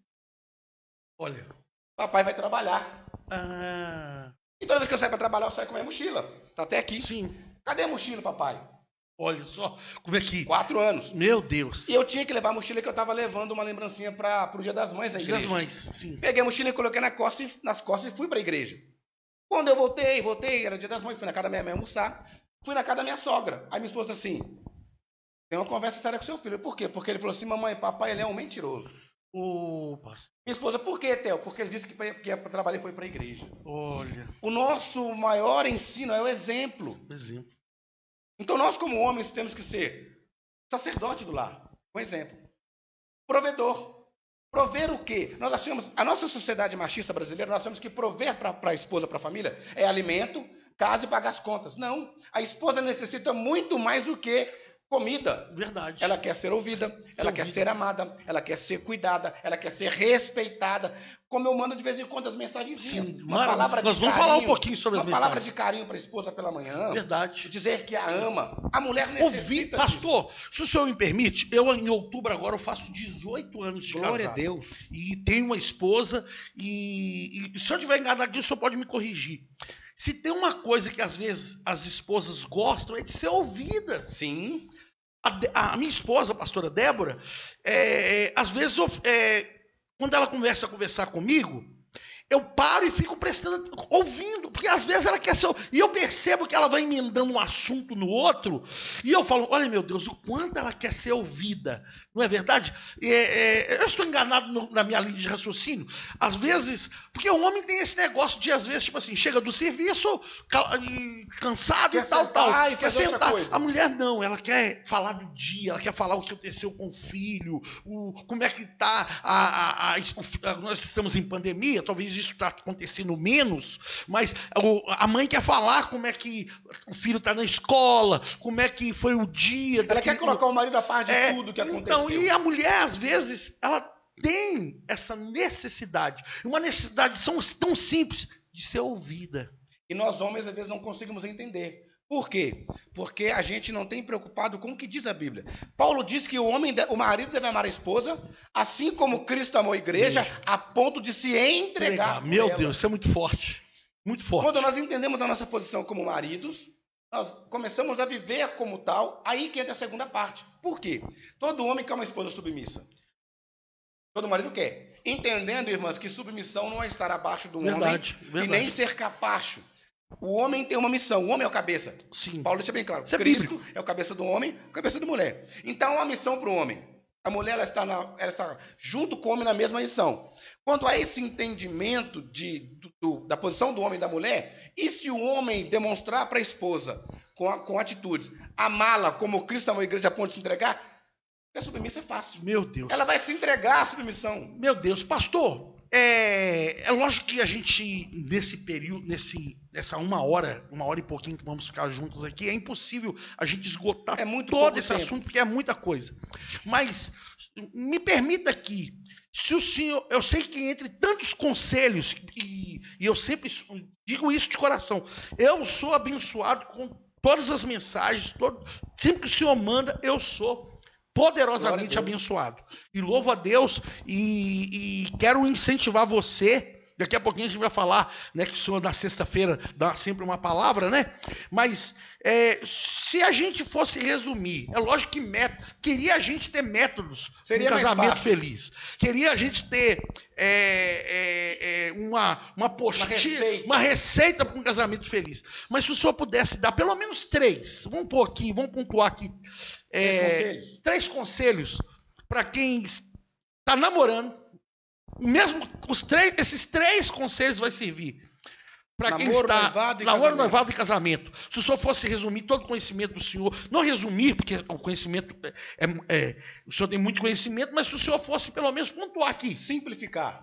Olha. Papai vai trabalhar. E toda vez que eu saio para trabalhar, eu saio com a minha mochila. Tá até aqui. Sim. Cadê a mochila, papai? Olha só como é que... 4 anos. Meu Deus. E eu tinha que levar a mochila que eu estava levando uma lembrancinha para o Dia das Mães na igreja. Dia das Mães, sim. Peguei a mochila e coloquei nas costas e fui para a igreja. Quando eu voltei, era Dia das Mães, fui na casa da minha mãe almoçar. Fui na casa da minha sogra. Aí minha esposa assim... Tem uma conversa séria com seu filho. Por quê? Porque ele falou assim, mamãe, papai, ele é um mentiroso. Minha esposa, por quê, Theo? Porque ele disse que ia trabalhar e foi para a igreja. Olha. O nosso maior ensino é o exemplo. Então nós, como homens, temos que ser sacerdote do lar. Um exemplo. Provedor. Prover o quê? Nós achamos, a nossa sociedade machista brasileira, nós temos que prover para a esposa, para a família, é alimento, casa e pagar as contas. Não. A esposa necessita muito mais do que comida. Verdade. Ela quer ser ouvida, ela quer ser amada, ela quer ser cuidada, ela quer ser respeitada. Como eu mando de vez em quando as mensagenzinhas. Sim. Uma palavra de Nós vamos carinho, falar um pouquinho sobre as uma palavra mensagens. de carinho para a esposa pela manhã. Verdade. Dizer que a ama. A mulher necessita Pastor, se o senhor me permite, eu em outubro agora eu faço 18 anos de Glória casado. a Deus. E tenho uma esposa e se eu estiver enganado aqui, o senhor pode me corrigir. Se tem uma coisa que às vezes as esposas gostam é de ser ouvidas. Sim. A minha esposa, a pastora Débora, às vezes, quando ela começa a conversar comigo, eu paro e fico ouvindo, porque às vezes ela quer ser... E eu percebo que ela vai emendando um assunto no outro, e eu falo, olha meu Deus, o quanto ela quer ser ouvida, não é verdade? Eu estou enganado na minha linha de raciocínio, às vezes, porque o homem tem esse negócio de, às vezes, tipo assim, chega do serviço, cansado quer e tal, quer sentar. A mulher não, ela quer falar do dia, ela quer falar o que aconteceu com o filho, como é que está, nós estamos em pandemia, talvez isso está acontecendo menos, mas a mãe quer falar como é que o filho está na escola, como é que foi o dia. Ela quer colocar o marido a par de tudo que aconteceu. Então, e a mulher, às vezes, ela tem essa necessidade, uma necessidade tão simples de ser ouvida. E nós homens, às vezes, não conseguimos entender. Por quê? Porque a gente não tem preocupado com o que diz a Bíblia. Paulo diz que o marido deve amar a esposa, assim como Cristo amou a igreja, a ponto de se entregar por Meu ela. Deus, isso é muito forte. Muito forte. Quando nós entendemos a nossa posição como maridos, nós começamos a viver como tal, aí que entra a segunda parte. Por quê? Todo homem quer uma esposa submissa. Todo marido quer. Entendendo, irmãs, que submissão não é estar abaixo do homem e nem ser capacho. O homem tem uma missão, o homem é o cabeça. Sim. Paulo deixa bem claro. Isso é Cristo bíblico. é o cabeça do homem, o cabeça da mulher. Então, há uma missão para o homem. A mulher ela está junto com o homem na mesma missão. Quando há esse entendimento da posição do homem e da mulher, e se o homem demonstrar para a esposa, com atitudes, amá-la como Cristo amou a igreja a ponto de se entregar, a submissa é fácil. Meu Deus. Ela vai se entregar à submissão. Meu Deus, pastor, é lógico que a gente, nesse período, nessa uma hora e pouquinho que vamos ficar juntos aqui, é impossível a gente esgotar todo esse assunto, porque é muita coisa. Mas me permita aqui, se o senhor, eu sei que entre tantos conselhos, e eu sempre digo isso de coração, eu sou abençoado com todas as mensagens, sempre que o senhor manda, eu sou poderosamente abençoado. E louvo a Deus e quero incentivar você. Daqui a pouquinho a gente vai falar, né, que o senhor na sexta-feira dá sempre uma palavra, né? Mas se a gente fosse resumir, é lógico que queria a gente ter métodos para um casamento feliz. Queria a gente ter uma postilha, uma receita para um casamento feliz. Mas se o senhor pudesse dar pelo menos 3, vamos pontuar aqui. 3 conselhos para quem está namorando. Mesmo esses 3 conselhos vai servir para quem está namoro, noivado e casamento. Se o senhor fosse resumir todo o conhecimento do senhor, não resumir, porque o conhecimento o senhor tem muito conhecimento, mas se o senhor fosse pelo menos pontuar aqui, simplificar.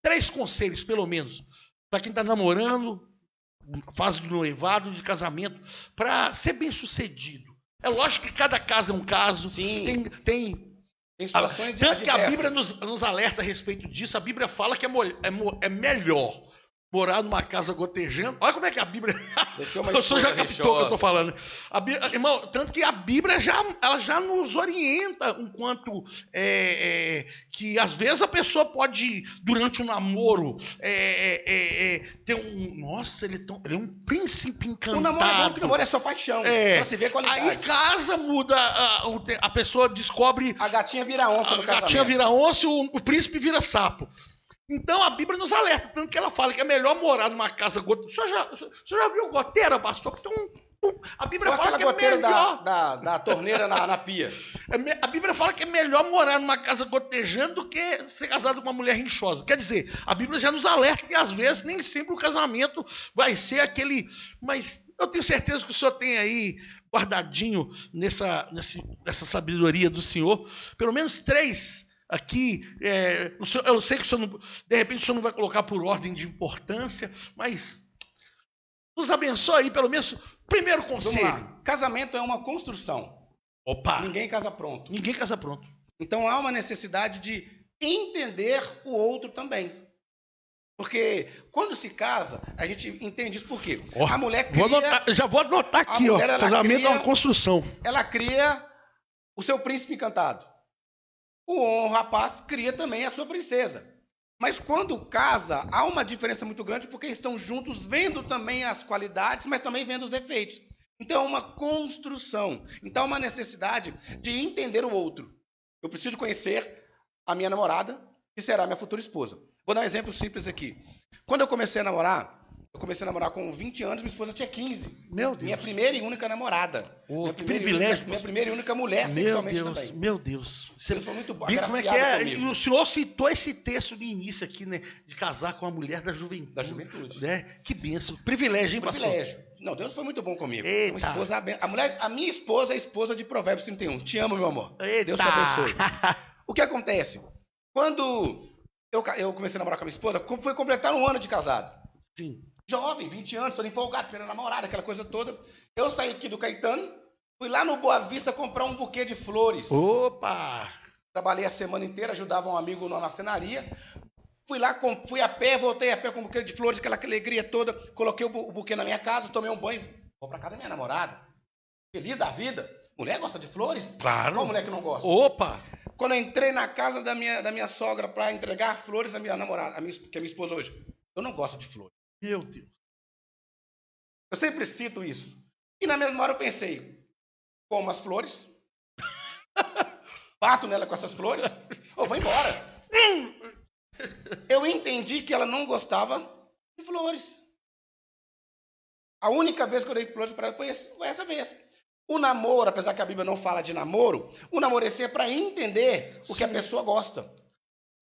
3 conselhos pelo menos para quem está namorando, fase de noivado, de casamento, para ser bem sucedido. É lógico que cada caso é um caso. Sim. Tem situações tanto que a Bíblia nos alerta a respeito disso. A Bíblia fala que é melhor morar numa casa gotejando. Olha como é que a Bíblia... O senhor já captou o que eu estou falando. Irmão, tanto que a Bíblia ela já nos orienta um quanto que às vezes a pessoa pode, durante um namoro, ter um... Nossa, ele é um príncipe encantado. O namoro é só paixão. Pra se ver qualidade. Aí casa, muda, a pessoa descobre... A gatinha vira onça no casamento. A gatinha vira onça e o príncipe vira sapo. Então a Bíblia nos alerta, tanto que ela fala que é melhor morar numa casa goteira. O senhor já viu goteira, pastor? A Bíblia fala que é melhor... da torneira na pia. A Bíblia fala que é melhor morar numa casa gotejando do que ser casado com uma mulher rinchosa. Quer dizer, a Bíblia já nos alerta que às vezes nem sempre o casamento vai ser aquele... Mas eu tenho certeza que o senhor tem aí guardadinho nessa sabedoria do senhor, pelo menos 3... Aqui, eu sei que o senhor não, de repente o senhor não vai colocar por ordem de importância, mas nos abençoe aí, pelo menos, primeiro conselho. Casamento é uma construção. Opa! Ninguém casa pronto. Ninguém casa pronto. Então há uma necessidade de entender o outro também. Porque quando se casa, a gente entende isso por quê? A mulher cria... já vou anotar aqui, ó. Casamento é uma construção. Ela cria o seu príncipe encantado. O rapaz cria também a sua princesa. Mas quando casa, há uma diferença muito grande porque estão juntos vendo também as qualidades, mas também vendo os defeitos. Então é uma construção. Então é uma necessidade de entender o outro. Eu preciso conhecer a minha namorada, que será minha futura esposa. Vou dar um exemplo simples aqui. Quando eu comecei a namorar com 20 anos, minha esposa tinha 15. Meu Deus. Minha primeira e única namorada. Que privilégio. Minha primeira e única mulher sexualmente também. Meu Deus. Deus foi muito bom. Como é que é? E o senhor citou esse texto no início aqui, né? De casar com a mulher da juventude. Da juventude. Né? Que bênção. Privilégio, hein, pastor? Privilégio. Não, Deus foi muito bom comigo. Eita. Uma esposa, a minha esposa é esposa de Provérbios 31. Te amo, meu amor. Eita. Deus te abençoe. O que acontece? Quando eu comecei a namorar com a minha esposa, foi completar um ano de casado. Sim. Jovem, 20 anos, todo empolgado, primeira namorada, aquela coisa toda. Eu saí aqui do Caetano, fui lá no Boa Vista comprar um buquê de flores. Opa! Trabalhei a semana inteira, ajudava um amigo na marcenaria. Fui a pé, voltei a pé com um buquê de flores, aquela alegria toda. Coloquei o buquê na minha casa, tomei um banho. Vou pra casa da minha namorada. Feliz da vida. Mulher gosta de flores? Claro. Qual mulher que não gosta? Opa! Quando eu entrei na casa da minha sogra para entregar flores à minha namorada, que é minha esposa hoje, eu não gosto de flores. Meu Deus. Eu sempre cito isso. E na mesma hora eu pensei, como as flores, bato nela com essas flores, ou vou embora. Eu entendi que ela não gostava de flores. A única vez que eu dei flores para ela foi essa vez. O namoro, apesar que a Bíblia não fala de namoro, o namoro é para entender o que a pessoa gosta.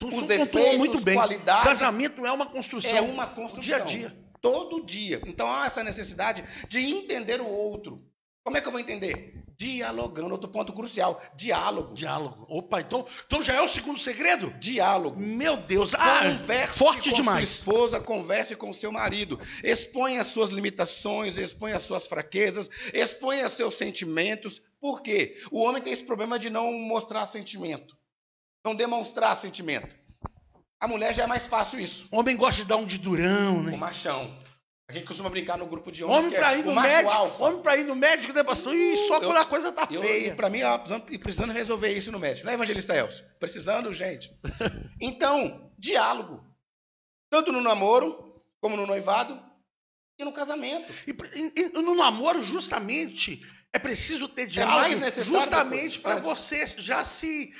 Os defeitos, muito bem. Qualidades. Casamento é uma construção. É uma construção. Dia a dia. Todo dia. Então há essa necessidade de entender o outro. Como é que eu vou entender? Dialogando. Outro ponto crucial. Diálogo. Diálogo. Opa, então já é o segundo segredo? Diálogo. Meu Deus. Converse forte com demais. sua esposa, converse com seu marido. Exponha as suas limitações, exponha as suas fraquezas, exponha seus sentimentos. Por quê? O homem tem esse problema de não mostrar sentimento. Não demonstrar sentimento. A mulher já é mais fácil isso. O homem gosta de dar um de durão, né? O machão. A gente costuma brincar no grupo de homens. Homem pra ir no médico. Homem pra ir no médico, né, pastor? E só quando a coisa tá feia. Pra mim, precisando resolver isso no médico. Não é, evangelista Elcio? Precisando, gente. Então, diálogo. Tanto no namoro, como no noivado e no casamento. E no namoro, justamente, é preciso ter diálogo. É mais necessário justamente para você já se...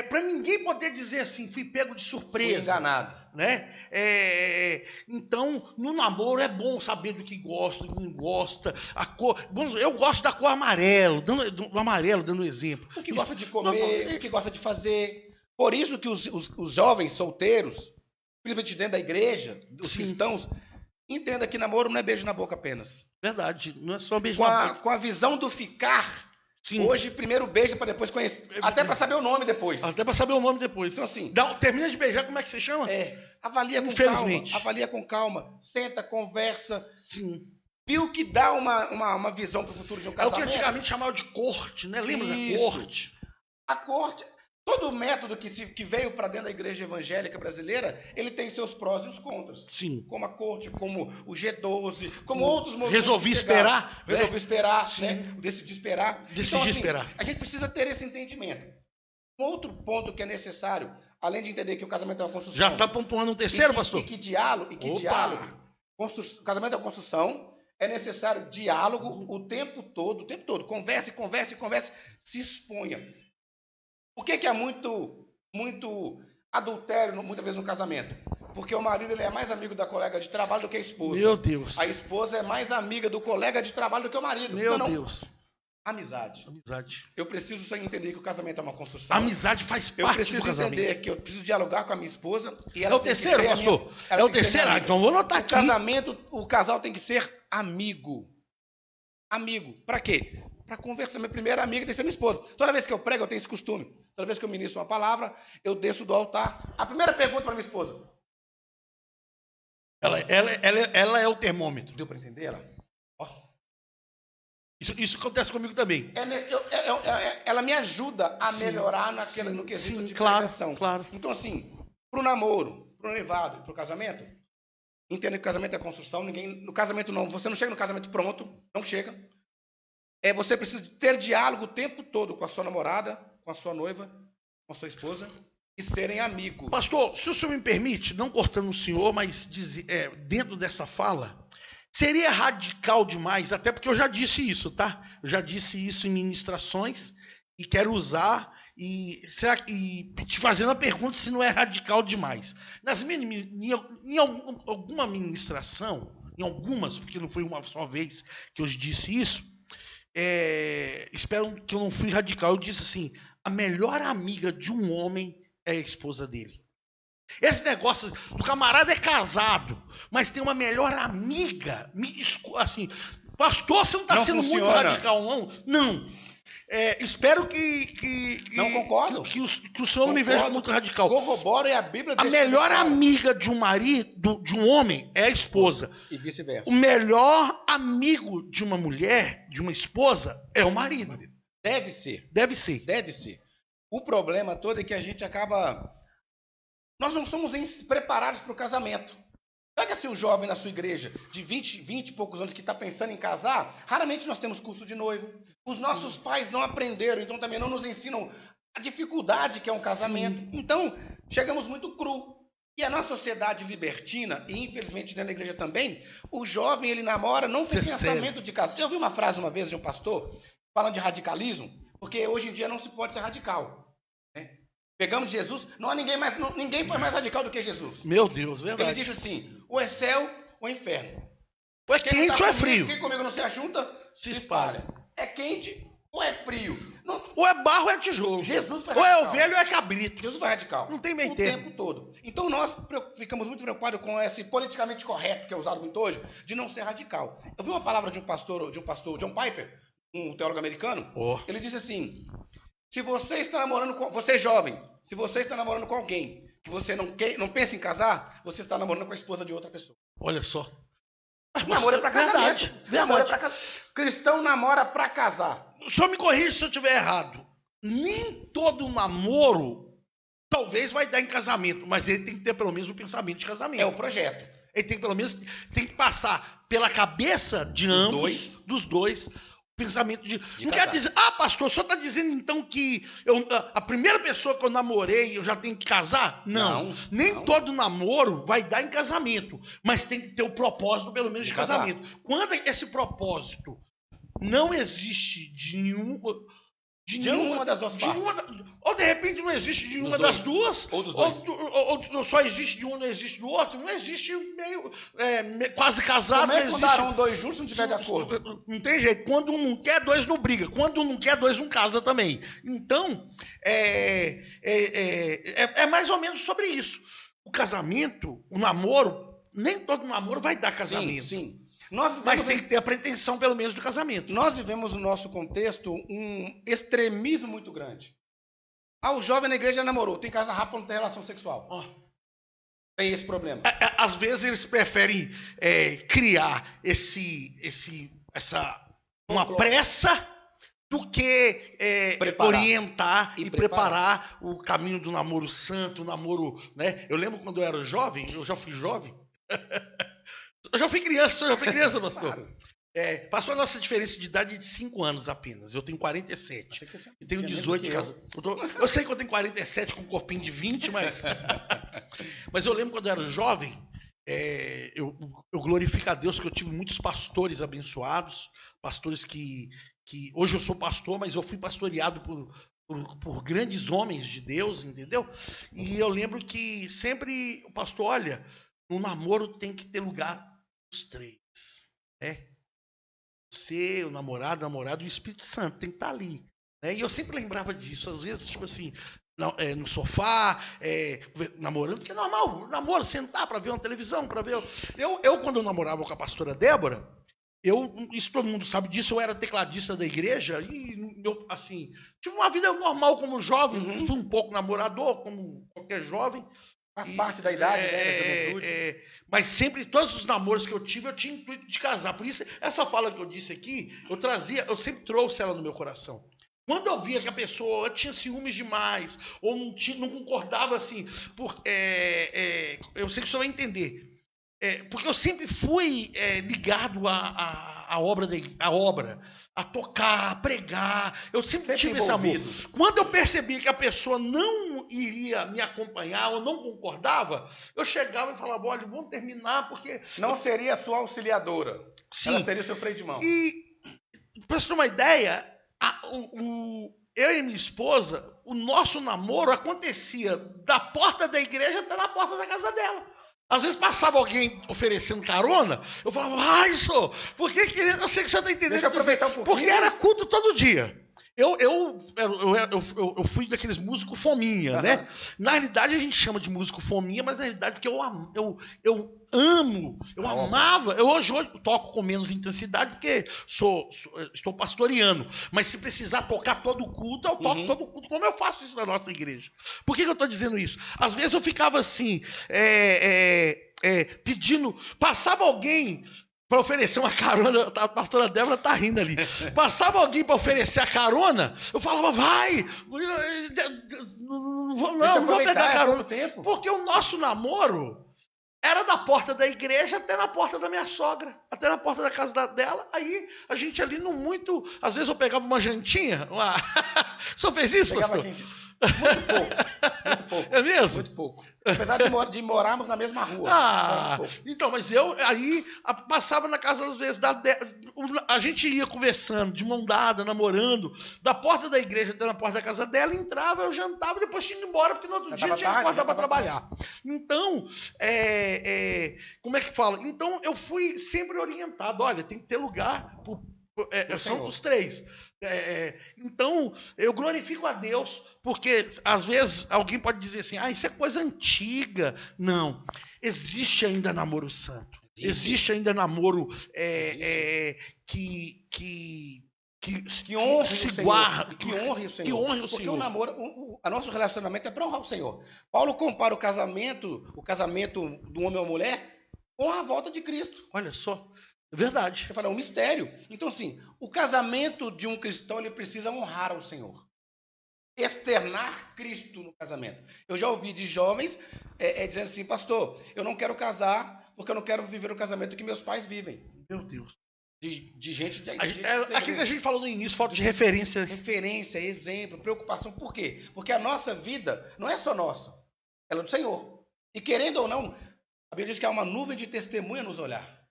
para ninguém poder dizer assim, fui pego de surpresa. Fui enganado. Né? Então, no namoro é bom saber do que gosta, do que não gosta, a cor. Bom, eu gosto da cor amarelo, do amarelo, dando exemplo. O que gosta de comer, o que gosta de fazer. Por isso que os jovens solteiros, principalmente dentro da igreja, os cristãos, entenda que namoro não é beijo na boca apenas. Verdade, não é só beijo na boca. Com a visão do ficar. Sim. Hoje, primeiro beija para depois conhecer. Até para saber o nome depois. Até para saber o nome depois. Então, assim. Termina de beijar, como é que você chama? Avalia com calma. Avalia com calma. Senta, conversa. Sim. Viu que dá uma visão para o futuro de um casamento? É o que antigamente chamavam de corte, né? Lembra da corte? A corte. Todo método que veio para dentro da igreja evangélica brasileira, ele tem seus prós e os contras. Sim. Como a corte, como o G12, como outros movimentos. Resolvi esperar. Né? Decidi esperar. Decidi esperar. A gente precisa ter esse entendimento. Um outro ponto que é necessário, além de entender que o casamento é uma construção. Já está pontuando um terceiro, pastor? E que diálogo. Casamento é uma construção. É necessário diálogo o tempo todo. Converse, se exponha. Por que há muito adultério, muitas vezes, no casamento? Porque o marido ele é mais amigo da colega de trabalho do que a esposa. Meu Deus. A esposa é mais amiga do colega de trabalho do que o marido. Meu Deus. Amizade. Amizade. Eu preciso entender que o casamento é uma construção. Amizade faz parte do casamento. Eu preciso entender que eu preciso dialogar com a minha esposa. E ela é o terceiro, pastor? É o terceiro? Então vou anotar aqui. O casal tem que ser amigo. Amigo. Para quê? Para conversar. Minha primeira amiga tem que ser minha esposa. Toda vez que eu prego, eu tenho esse costume. Toda vez que eu ministro uma palavra, eu desço do altar. A primeira pergunta para minha esposa. Ela é o termômetro. Deu para entender ela? Ó. Isso acontece comigo também. Ela me ajuda a melhorar no quesito de prevenção. Claro. Então, assim, pro namoro, pro noivado, pro casamento, entenda que o casamento é construção, no casamento não, você não chega no casamento pronto, não chega. Você precisa ter diálogo o tempo todo com a sua namorada, com a sua noiva, com a sua esposa, e serem amigos. Pastor, se o senhor me permite, não cortando o senhor, mas dentro dessa fala, seria radical demais, até porque eu já disse isso, tá? Eu já disse isso em ministrações e quero usar e te fazendo a pergunta se não é radical demais. Em alguma ministração, em algumas, porque não foi uma só vez que eu disse isso, espero que eu não fui radical. Eu disse assim: a melhor amiga de um homem é a esposa dele. Esse negócio do camarada é casado, mas tem uma melhor amiga. Me desculpa, assim, pastor, você não está sendo muito radical, não? Não. Espero que não concordo. Que o senhor não me veja muito radical. Corrobora e a Bíblia. A melhor amiga de um marido, de um homem, é a esposa. E vice-versa. O melhor amigo de uma mulher, de uma esposa, é o marido. Deve ser. O problema todo é que a gente acaba... Nós não somos preparados para o casamento. Pega assim um jovem na sua igreja de 20 e poucos anos que está pensando em casar, raramente nós temos curso de noivo. Os nossos pais não aprenderam, então também não nos ensinam a dificuldade que é um casamento. Sim. Então, chegamos muito cru. E a nossa sociedade libertina, e infelizmente dentro da igreja também, o jovem, ele namora, não tem pensamento de casar. Eu ouvi uma frase uma vez de um pastor, falando de radicalismo, porque hoje em dia não se pode ser radical. Pegamos Jesus, não há ninguém foi mais radical do que Jesus. Meu Deus, verdade. Ele disse assim: ou é céu ou é inferno. Ou é quente ou é frio. Quem comigo não se ajunta, se espalha. É quente ou é frio. Não, ou é barro ou é tijolo. Jesus foi radical. Ou é ovelha ou é cabrito. Jesus foi radical. Não tem meio termo. O tempo todo. Então nós ficamos muito preocupados com esse politicamente correto, que é usado muito hoje, de não ser radical. Eu vi uma palavra de um pastor, John Piper, um teólogo americano. Ele disse assim: se você está namorando com... Você é jovem. Se você está namorando com alguém que você não pensa em casar, você está namorando com a esposa de outra pessoa. Olha só. Namoro é para casamento. Verdade. Cristão namora para casar. O senhor me corrige se eu estiver errado. Nem todo namoro talvez vai dar em casamento, mas ele tem que ter pelo menos um pensamento de casamento. É o projeto. Ele tem pelo menos que passar pela cabeça de ambos, dos dois, pensamento de não casar. Quer dizer, pastor, o senhor está dizendo então que a primeira pessoa que eu namorei eu já tenho que casar? Não. Nem todo namoro vai dar em casamento, mas tem que ter o propósito pelo menos de casamento. Quando esse propósito não existe de nenhuma das duas partes. Ou de repente não existe de uma das duas, ou dos dois. Ou só existe de um, não existe do outro, não existe meio quase casado. Como é que andaram dois juntos se não tiver de acordo? Não tem jeito. Quando um não quer, dois não briga. Quando um não quer, dois não casa também. Então, é mais ou menos sobre isso. O casamento, o namoro, nem todo namoro vai dar casamento. Sim. Mas tem que ter a pretensão, pelo menos, do casamento. Nós vivemos no nosso contexto um extremismo muito grande. O jovem na igreja namorou, tem casa rápida, não tem relação sexual. Tem esse problema. Às vezes eles preferem criar uma pressa do que orientar e preparar o caminho do namoro santo, o namoro, né? Eu lembro quando eu era jovem, eu já fui jovem. Eu já fui criança, pastor. Claro. Pastor, a nossa diferença de idade é de 5 anos apenas. Eu tenho 47. Eu tenho 18 casas. Eu sei que eu tenho 47 com um corpinho de 20, mas... mas eu lembro quando eu era jovem, eu glorifico a Deus que eu tive muitos pastores abençoados, pastores que hoje eu sou pastor, mas eu fui pastoreado por grandes homens de Deus, entendeu? E eu lembro que sempre o pastor, olha, no namoro tem que ter lugar os três, né? Você, o namorado e o Espírito Santo tem que estar ali, né? E eu sempre lembrava disso, às vezes, tipo assim, no sofá, namorando, porque é normal, namoro, sentar para ver uma televisão, para ver... Eu, quando eu namorava com a pastora Débora, isso todo mundo sabe disso, eu era tecladista da igreja e eu, assim, tive uma vida normal como jovem, fui um pouco namorador, como qualquer jovem, Faz parte da idade, né, da juventude. Mas sempre, todos os namoros que eu tive, eu tinha intuito de casar. Por isso, essa fala que eu disse aqui, eu sempre trouxe ela no meu coração. Quando eu via que a pessoa tinha ciúmes demais, ou não concordava assim, eu sei que o senhor vai entender. Porque eu sempre fui ligado à obra, a tocar, a pregar. Eu sempre tive esse amor. Quando eu percebi que a pessoa não iria me acompanhar ou não concordava, eu chegava e falava, olha, vamos terminar, porque... Não seria a sua auxiliadora. Sim. Ela seria o seu freio de mão. E, para você ter uma ideia, eu e minha esposa, o nosso namoro acontecia da porta da igreja até na porta da casa dela. Às vezes passava alguém oferecendo carona, eu falava, ai, senhor, porque eu sei que você está entendendo. Deixa eu aproveitar um pouquinho. Porque era culto todo dia. Eu fui daqueles músicos fominha, né? Na realidade a gente chama de músico fominha, mas na realidade porque eu amava. Eu hoje toco com menos intensidade porque estou pastoreando. Mas se precisar tocar todo o culto, eu toco todo o culto, como eu faço isso na nossa igreja. Por que eu estou dizendo isso? Às vezes eu ficava assim, pedindo, passava alguém para oferecer uma carona, a pastora Débora tá rindo ali. Passava alguém para oferecer a carona, eu falava, vai, não vou pegar carona. Porque o nosso namoro era da porta da igreja até na porta da minha sogra, até na porta da casa dela. Aí a gente ali não muito, às vezes eu pegava uma jantinha. O senhor fez isso, pastor? Muito pouco. É mesmo? Muito pouco. Apesar de morarmos na mesma rua. Então, mas eu aí passava na casa, às vezes, a gente ia conversando, de mão dada, namorando, da porta da igreja até na porta da casa dela, entrava, eu jantava, depois tinha ido embora, porque no outro dia tinha que acordar para trabalhar. Então, como é que fala? Então, eu fui sempre orientado, olha, tem que ter lugar são os três. Então, eu glorifico a Deus, porque às vezes alguém pode dizer assim, isso é coisa antiga. Não, existe ainda namoro santo. Existe ainda namoro que honre se o guarda, que honre o Senhor. Que honre o porque Senhor. O namoro, o nosso relacionamento é para honrar o Senhor. Paulo compara o casamento do homem ou mulher com a volta de Cristo. Olha só. É verdade. Eu falei, é um mistério. Então, assim, o casamento de um cristão, ele precisa honrar ao Senhor. Externar Cristo no casamento. Eu já ouvi de jovens dizendo assim, pastor, eu não quero casar porque eu não quero viver o casamento que meus pais vivem. Meu Deus. De gente... Aquilo que a gente falou no início, falta de referência. Referência, exemplo, preocupação. Por quê? Porque a nossa vida não é só nossa. Ela é do Senhor. E querendo ou não, a Bíblia diz que há uma nuvem de testemunha nos olhar.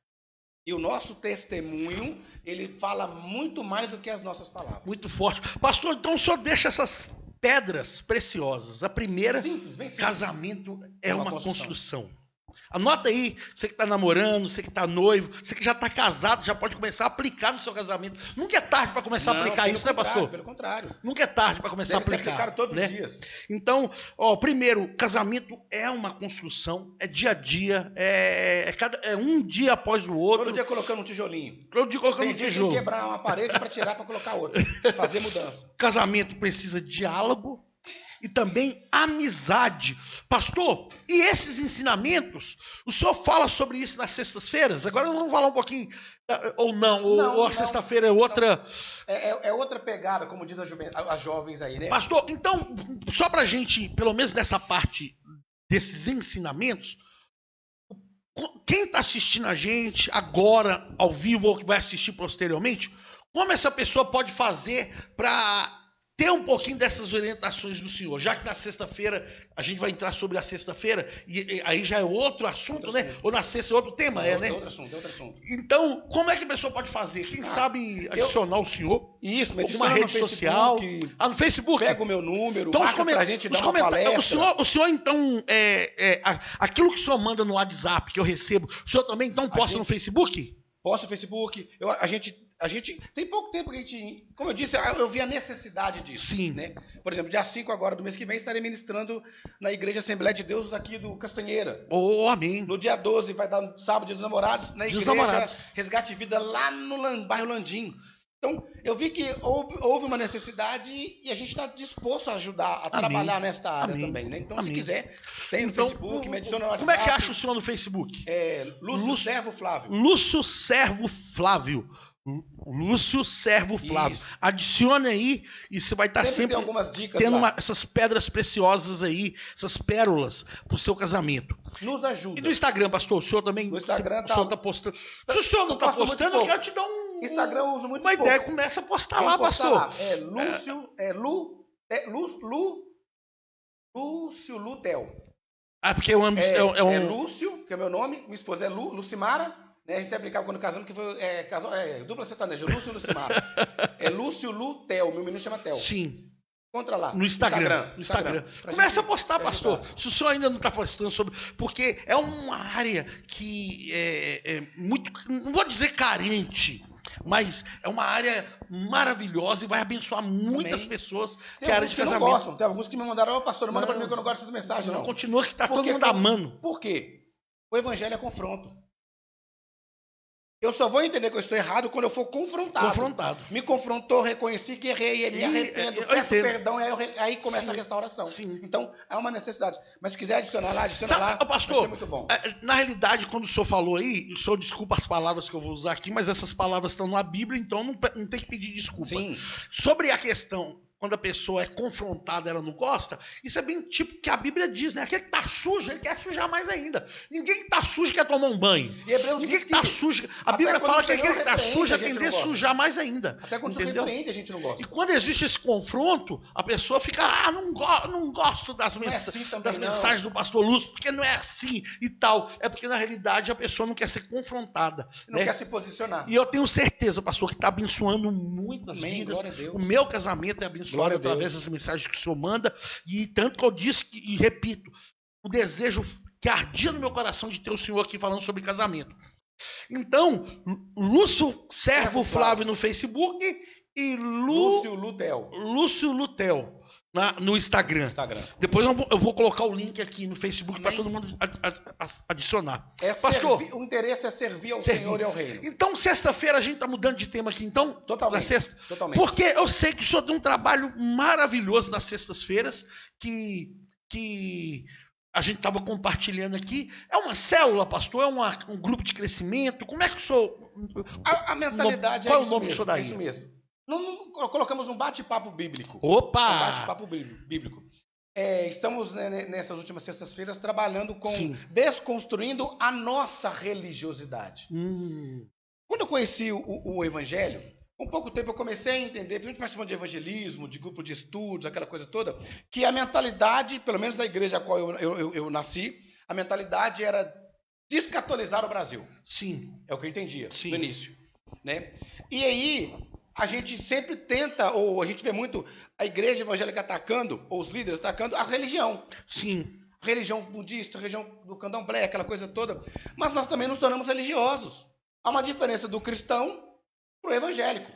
E o nosso testemunho, ele fala muito mais do que as nossas palavras. Muito forte. Pastor, então o senhor deixa essas pedras preciosas. A primeira, bem simples. Casamento é uma construção. Anota aí, você que está namorando, você que está noivo, você que já está casado, já pode começar a aplicar no seu casamento. Nunca é tarde para começar a aplicar isso, né, pastor? Pelo contrário. Nunca é tarde para começar a aplicar. Deve ser aplicado todos os dias. Então, primeiro, casamento é uma construção, é dia a dia, é um dia após o outro. Todo dia colocando um tijolinho. Todo dia colocando um tijolo. Tem que quebrar uma parede para tirar, para colocar outra. Fazer mudança. Casamento precisa de diálogo. E também amizade. Pastor, e esses ensinamentos, o senhor fala sobre isso nas sextas-feiras? Agora vamos falar um pouquinho, ou a sexta-feira é outra... É outra pegada, como diz as jovens aí, né? Pastor, então, só pra gente, pelo menos nessa parte desses ensinamentos, quem está assistindo a gente agora, ao vivo, ou que vai assistir posteriormente, como essa pessoa pode fazer para... ter um pouquinho dessas orientações do senhor, já que na sexta-feira, a gente vai entrar sobre a sexta-feira, e aí já é outro assunto, né? Ou na sexta é outro tema, né? Outro assunto. Então, como é que a pessoa pode fazer? Quem sabe adicionar o senhor? Isso, me alguma rede social. No Facebook? Pega o meu número, então, marca pra gente dar uma palestra. O senhor então, aquilo que o senhor manda no WhatsApp, que eu recebo, o senhor também então posta no Facebook? Posto no Facebook. A gente tem pouco tempo que a gente... Como eu disse, eu vi a necessidade disso. Sim. Né? Por exemplo, dia 5 agora do mês que vem, estarei ministrando na Igreja Assembleia de Deus aqui do Castanheira. Amém. No dia 12 vai dar sábado, dia dos namorados, na Igreja Resgate Vida, lá no bairro Landim. Então, eu vi que houve uma necessidade e a gente está disposto a ajudar, a trabalhar nesta área também, né? Então, se quiser, tem no Facebook, me adiciona no WhatsApp. Como é que acha o senhor no Facebook? Lúcio Servo Flávio. Lúcio Servo Flávio. Lúcio Servo Flávio. Isso. Adicione aí e você vai estar sempre tem algumas dicas tendo essas pedras preciosas aí, essas pérolas para o seu casamento. Nos ajuda. E no Instagram, pastor, o senhor também? No Instagram o senhor tá postando. Se o senhor não está postando, eu quero te dar Instagram eu uso muito uma ideia. Começa a postar lá, pastor. Lá. Lúcio Lutel. Porque um... Lúcio, que é meu nome, minha esposa é Lucimara. Né? A gente até brincava quando casamos que foi dupla sertaneja, Lúcio e Lucimara. É Lúcio Lutel, meu menino chama Tel. Sim. Encontra lá. No Instagram. Começa a postar, pastor. Se o senhor ainda não está postando sobre... Porque é uma área que é muito... Não vou dizer carente, mas é uma área maravilhosa e vai abençoar muitas pessoas que é a área de casamento. Não gostam. Tem alguns que me mandaram, pastor, não manda para mim que eu não gosto dessas mensagens, não. Continua que tá todo mundo amando. Por quê? O evangelho é confronto. Eu só vou entender que eu estou errado quando eu for confrontado. Me confrontou, reconheci que errei, me arrependo, peço perdão, aí começa a restauração. Sim. Então, é uma necessidade. Mas se quiser adicionar lá, pastor, vai ser muito bom. Na realidade, quando o senhor falou aí, o senhor desculpa as palavras que eu vou usar aqui, mas essas palavras estão na Bíblia, então não tem que pedir desculpa. Sim. Sobre a questão... Quando a pessoa é confrontada, ela não gosta, isso é bem tipo que a Bíblia diz, né? Aquele que tá sujo, ele quer sujar mais ainda. Ninguém que tá sujo quer tomar um banho. Ninguém que tá sujo... A Bíblia fala que aquele que tá sujo tende a sujar mais ainda. Até quando você repreende, a gente não gosta. E quando existe esse confronto, a pessoa fica, não gosto das mensagens do pastor Lúcio, porque não é assim e tal. É porque, na realidade, a pessoa não quer ser confrontada. Não quer se posicionar. E eu tenho certeza, pastor, que está abençoando muitas vidas. O meu casamento é abençoado através das mensagens que o senhor manda, e tanto que eu disse, e repito, o desejo que ardia no meu coração de ter o senhor aqui falando sobre casamento. Então, Lúcio Servo Flávio no Facebook e Lúcio Lutel no Instagram. Depois eu vou colocar o link aqui no Facebook para todo mundo adicionar. Pastor, o interesse é servir ao Senhor e ao reino. Então, sexta-feira a gente está mudando de tema aqui, então? Totalmente. Sexta? Totalmente. Porque eu sei que o senhor tem um trabalho maravilhoso nas sextas-feiras, que a gente estava compartilhando aqui. É uma célula, pastor? É um grupo de crescimento? Como é que o senhor... A mentalidade qual é o nome do senhor daí? É isso mesmo. Não colocamos um bate-papo bíblico. Opa! Um bate-papo bíblico. Estamos nessas últimas sextas-feiras trabalhando com desconstruindo a nossa religiosidade. Quando eu conheci o Evangelho, com pouco tempo eu comecei a entender, principalmente participando de evangelismo, de grupo de estudos, aquela coisa toda, que a mentalidade, pelo menos da igreja a qual eu nasci, a mentalidade era descatolizar o Brasil. Sim. É o que eu entendia no início. Né? E aí... A gente sempre tenta, ou a gente vê muito a igreja evangélica atacando, ou os líderes atacando a religião. Sim. A religião budista, a religião do candomblé, aquela coisa toda. Mas nós também nos tornamos religiosos. Há uma diferença do cristão para o evangélico.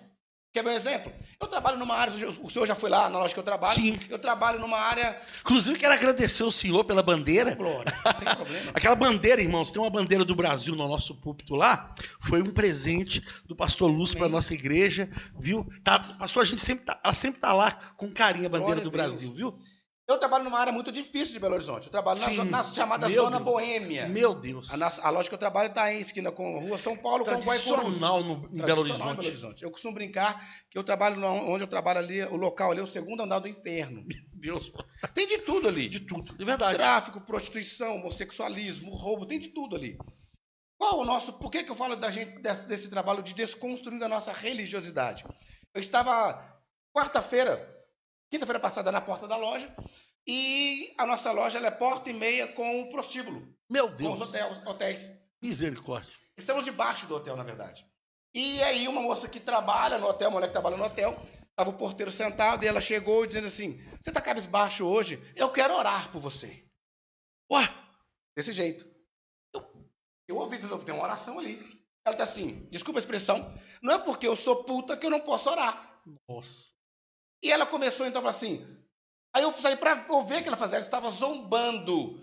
Quer ver um exemplo? Eu trabalho numa área, o senhor já foi lá na loja que eu trabalho. Sim. Eu trabalho numa área... Inclusive, quero agradecer o senhor pela bandeira. Glória, sem problema. Aquela bandeira, irmãos, tem uma bandeira do Brasil no nosso púlpito lá. Foi um presente do pastor Lúcio para a nossa igreja, viu? Pastor, ela sempre tá lá com carinho a bandeira do Brasil, viu? Eu trabalho numa área muito difícil de Belo Horizonte. Eu trabalho na chamada Zona Boêmia. Meu Deus. A loja que eu trabalho está em esquina com a Rua São Paulo com Tradicional em Belo Horizonte. Eu costumo brincar que eu trabalho onde eu trabalho ali, o local ali é o segundo andar do inferno. Meu Deus. Tem de tudo ali. De tudo, de verdade. Tráfico, prostituição, homossexualismo, roubo, tem de tudo ali. Por que eu falo desse trabalho de desconstruindo a nossa religiosidade? Eu estava quinta-feira passada na porta da loja, e a nossa loja ela é porta e meia com o prostíbulo. Meu Deus. Com os hotéis. Misericórdia. Estamos debaixo do hotel, na verdade. E aí uma moça que trabalha no hotel, uma mulher que trabalha no hotel, estava o porteiro sentado e ela chegou dizendo assim, você está cabisbaixo hoje? Eu quero orar por você. Ué? Desse jeito. Eu ouvi, tem uma oração ali. Ela está assim, desculpa a expressão, não é porque eu sou puta que eu não posso orar. Nossa. E ela começou então a falar assim, aí eu saí para ver o que ela fazia, ela estava zombando.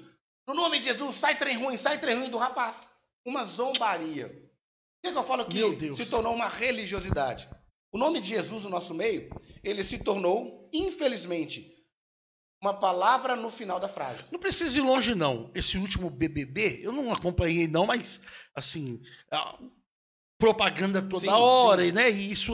No nome de Jesus, sai trem ruim do rapaz. Uma zombaria. Por que eu falo que se tornou uma religiosidade? O nome de Jesus no nosso meio, ele se tornou, infelizmente, uma palavra no final da frase. Não precisa ir longe, não. Esse último BBB, eu não acompanhei, não, mas, assim, propaganda toda hora, né? E isso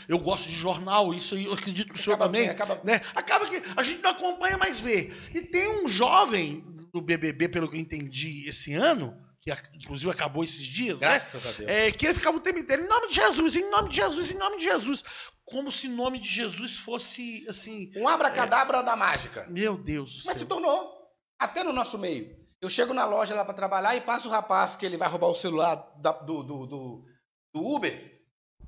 eu gosto de jornal, isso aí eu acredito que o senhor também. Né? Acaba que a gente não acompanha, mas vê. E tem um jovem do BBB, pelo que eu entendi, esse ano, que inclusive acabou esses dias, graças a Deus. Que ele ficava o tempo inteiro, em nome de Jesus, em nome de Jesus, em nome de Jesus. Como se o nome de Jesus fosse, assim... um abracadabra da mágica. Meu Deus do céu. Mas se tornou, até no nosso meio. Eu chego na loja lá para trabalhar e passa o rapaz que ele vai roubar o celular do Uber.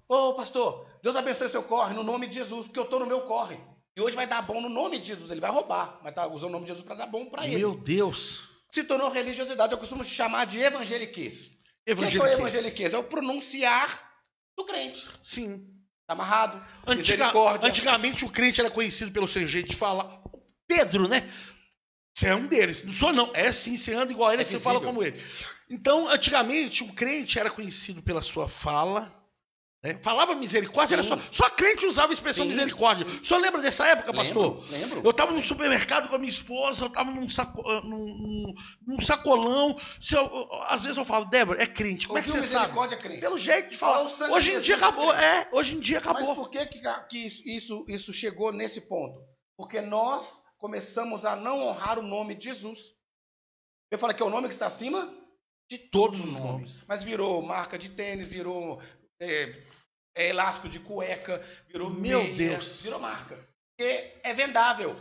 Ô, pastor, Deus abençoe seu corre no nome de Jesus, porque eu tô no meu corre. E hoje vai dar bom no nome de Jesus. Ele vai roubar, mas tá usando o nome de Jesus para dar bom para ele. Meu Deus. Se tornou religiosidade. Eu costumo chamar de evangeliquez. O que é o evangeliquez? É o pronunciar do crente. Sim. Tá amarrado. Antigamente o crente era conhecido pelo seu jeito de falar. Pedro, né? Você é um deles. Não sou, não. É sim, você anda igual a ele, você fala como ele. Então, antigamente, o crente era conhecido pela sua fala. Né? Falava misericórdia, era só crente usava a expressão misericórdia. O senhor lembra dessa época, pastor? Lembro. Eu estava no supermercado com a minha esposa, eu estava num sacolão. Às vezes eu falo, Débora, é crente. Como é que você sabe? Misericórdia é crente. Pelo jeito de falar. Hoje em dia acabou. Hoje em dia acabou. Mas por que isso chegou nesse ponto? Porque nós começamos a não honrar o nome de Jesus. Eu falo que é o nome que está acima de todos os nomes. Mas virou marca de tênis, virou elástico de cueca, virou Deus, virou marca. Porque é vendável.